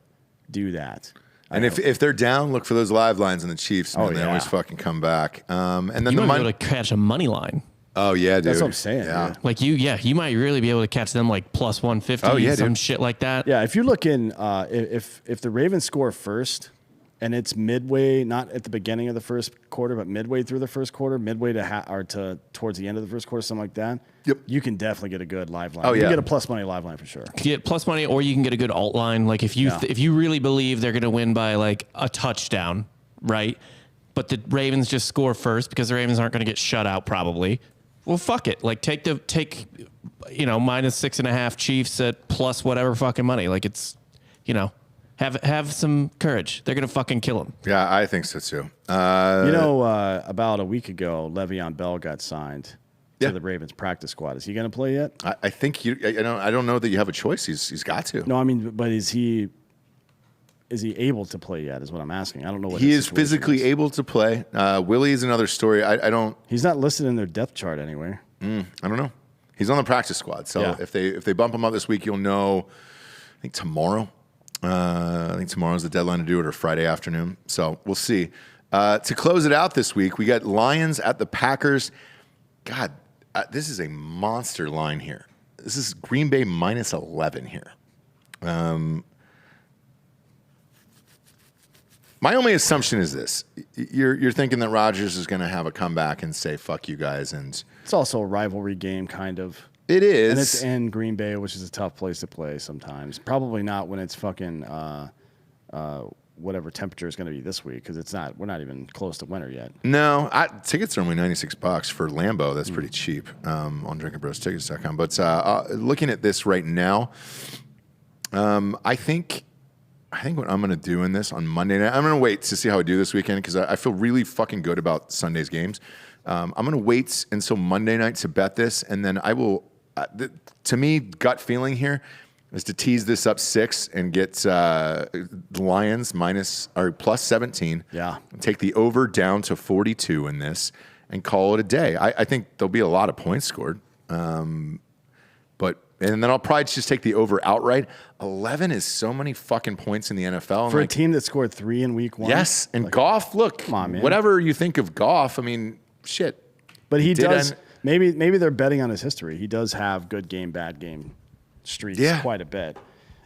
do that. And if they're down, look for those live lines in the Chiefs. Man, they always fucking come back. And then You the might be money. able to catch a money line. Oh yeah, dude. That's what I'm saying. Yeah. Dude. Like you might really be able to catch them like plus 150, some dude. shit like that. Yeah, if you're looking, if the Ravens score first, and it's midway, not at the beginning of the first quarter, but midway through the first quarter, midway to towards the end of the first quarter, something like that. Yep. You can definitely get a good live line. Oh, You yeah. can get a plus money live line for sure. You can get plus money, or you can get a good alt line. Like if you really believe they're going to win by like a touchdown, right? But the Ravens just score first because the Ravens aren't going to get shut out probably. Well, fuck it. Like take minus 6.5 Chiefs at plus whatever fucking money. Like it's, have some courage. They're gonna fucking kill them. Yeah, I think so too. About a week ago, Le'Veon Bell got signed Yeah. to the Ravens practice squad. Is he going to play yet? I think I don't know that you have a choice. He's got to. No, I mean, but is he able to play yet? Is what I'm asking. I don't know what He his is situation physically is. able to play. Willie is another story. I don't He's not listed in their depth chart anywhere. know. He's on the practice squad. So Yeah. if they bump him up this week, you'll know. I think tomorrow. I think tomorrow's the deadline to do it, or Friday afternoon. So we'll see. To close it out this week, we got Lions at the Packers. God, this is a monster line here. This is Green Bay minus 11 here. My only assumption is this: you're thinking that Rodgers is going to have a comeback and say "fuck you guys," and It's also a rivalry game, kind of. it is. And it's in Green Bay, which is a tough place to play sometimes. Probably not when it's fucking whatever temperature is going to be this week, because it's not. We're not even close to winter yet. No, tickets are only $96 for Lambeau. That's pretty cheap on drinkinbrostickets.com. But looking at this right now, I think what I'm going to do in this on Monday night, I'm going to wait to see how I do this weekend because I feel really fucking good about Sunday's games. I'm going to wait until Monday night to bet this, and then I will. To me, gut feeling here is to tease this up 6 and get the Lions plus 17. Yeah. And take the over down to 42 in this and call it a day. I think there'll be a lot of points scored. And then I'll probably just take the over outright. 11 is so many fucking points in the NFL. For a team that scored 3 in week 1. Yes, and Goff, look, come on, man. Whatever you think of Goff, I mean, shit. But he did does. end- Maybe they're betting on his history. He does have good game, bad game streaks quite a bit.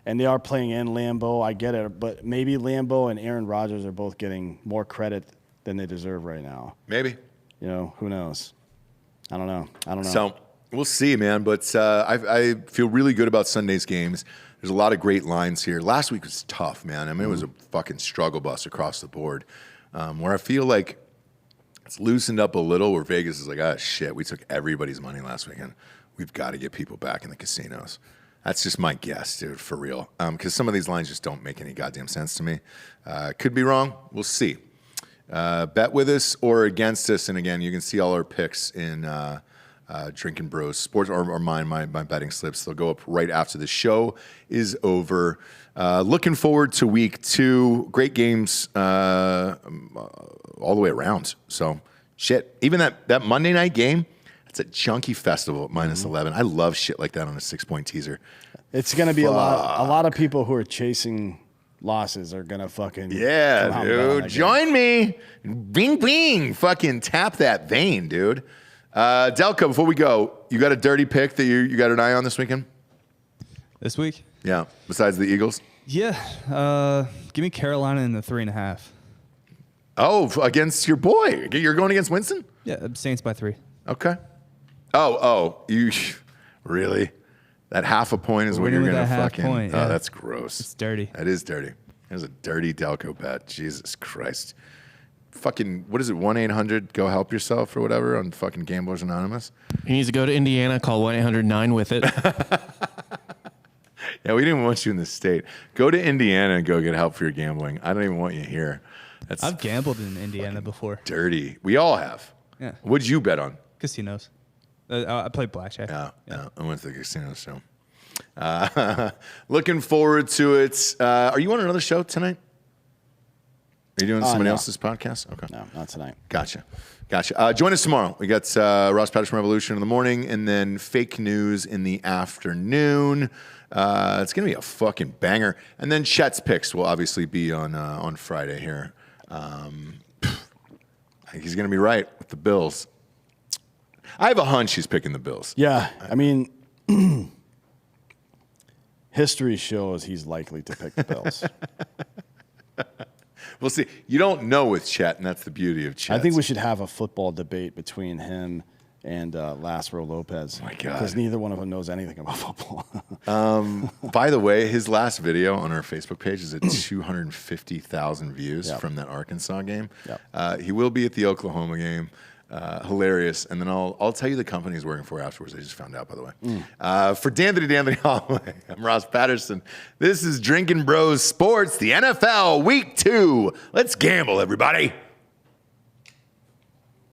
And they are playing in Lambeau. I get it. But maybe Lambeau and Aaron Rodgers are both getting more credit than they deserve right now. Maybe. Who knows? I don't know. So we'll see, man. But I feel really good about Sunday's games. There's a lot of great lines here. Last week was tough, man. I mean, it was a fucking struggle bus across the board. Where I feel like it's loosened up a little, where Vegas is like, oh, shit, we took everybody's money last weekend. We've got to get people back in the casinos. That's just my guess, dude, for real. Because some of these lines just don't make any goddamn sense to me. Could be wrong. We'll see. Bet with us or against us. And again, you can see all our picks in Drinkin' Bros Sports or my betting slips. They'll go up right after the show is over. Looking forward to week 2. Great games all the way around. So, shit. Even that Monday night game, it's a chunky festival at minus 11. I love shit like that on a 6-point teaser. It's going to be a lot of people who are chasing losses are going to fucking come out Yeah, and dude. down Join me. Bing, bing. Fucking tap that vein, dude. Delco, before we go, you got a dirty pick that you got an eye on this weekend? This week? Yeah, besides the Eagles? Yeah. Give me Carolina in the 3.5. Oh, against your boy. You're going against Winston? Yeah, Saints by 3. Okay. Oh, you really? That half a point is what Winning you're with going to that half fucking. point, Oh, yeah. that's gross. It's dirty. That is dirty. There's a dirty Delco bet. Jesus Christ. Fucking, what is it, 1-800 go help yourself or whatever on fucking Gamblers Anonymous? He needs to go to Indiana, call 1-800-9 with it. Yeah, we didn't want you in the state. Go to Indiana and go get help for your gambling. I don't even want you here. That's I've gambled in Indiana before. dirty. We all have. Yeah. What'd you bet on? Casinos. I played blackjack. Yeah. I went to the casino, so. Looking forward to it. Are you on another show tonight? Are you doing somebody no. else's podcast? Okay. No, not tonight. Gotcha. Join us tomorrow. We got Ross Patterson Revolution in the morning and then fake news in the afternoon. It's going to be a fucking banger. And then Chet's picks will obviously be on Friday here. I think he's going to be right with the Bills. I have a hunch he's picking the Bills. Yeah, I mean, history shows he's likely to pick the Bills. We'll see. You don't know with Chet, and that's the beauty of Chet. I think we should have a football debate between him and Laszlo Lopez. Oh my God. Because neither one of them knows anything about football. By the way, his last video on our Facebook page is at 250,000 views from that Arkansas game. Yep. He will be at the Oklahoma game. Hilarious. And then I'll tell you the company he's working for afterwards. I just found out, by the way. For D'Anthony Holloway, I'm Ross Patterson. This is Drinkin' Bros Sports, the NFL Week 2. Let's gamble, everybody.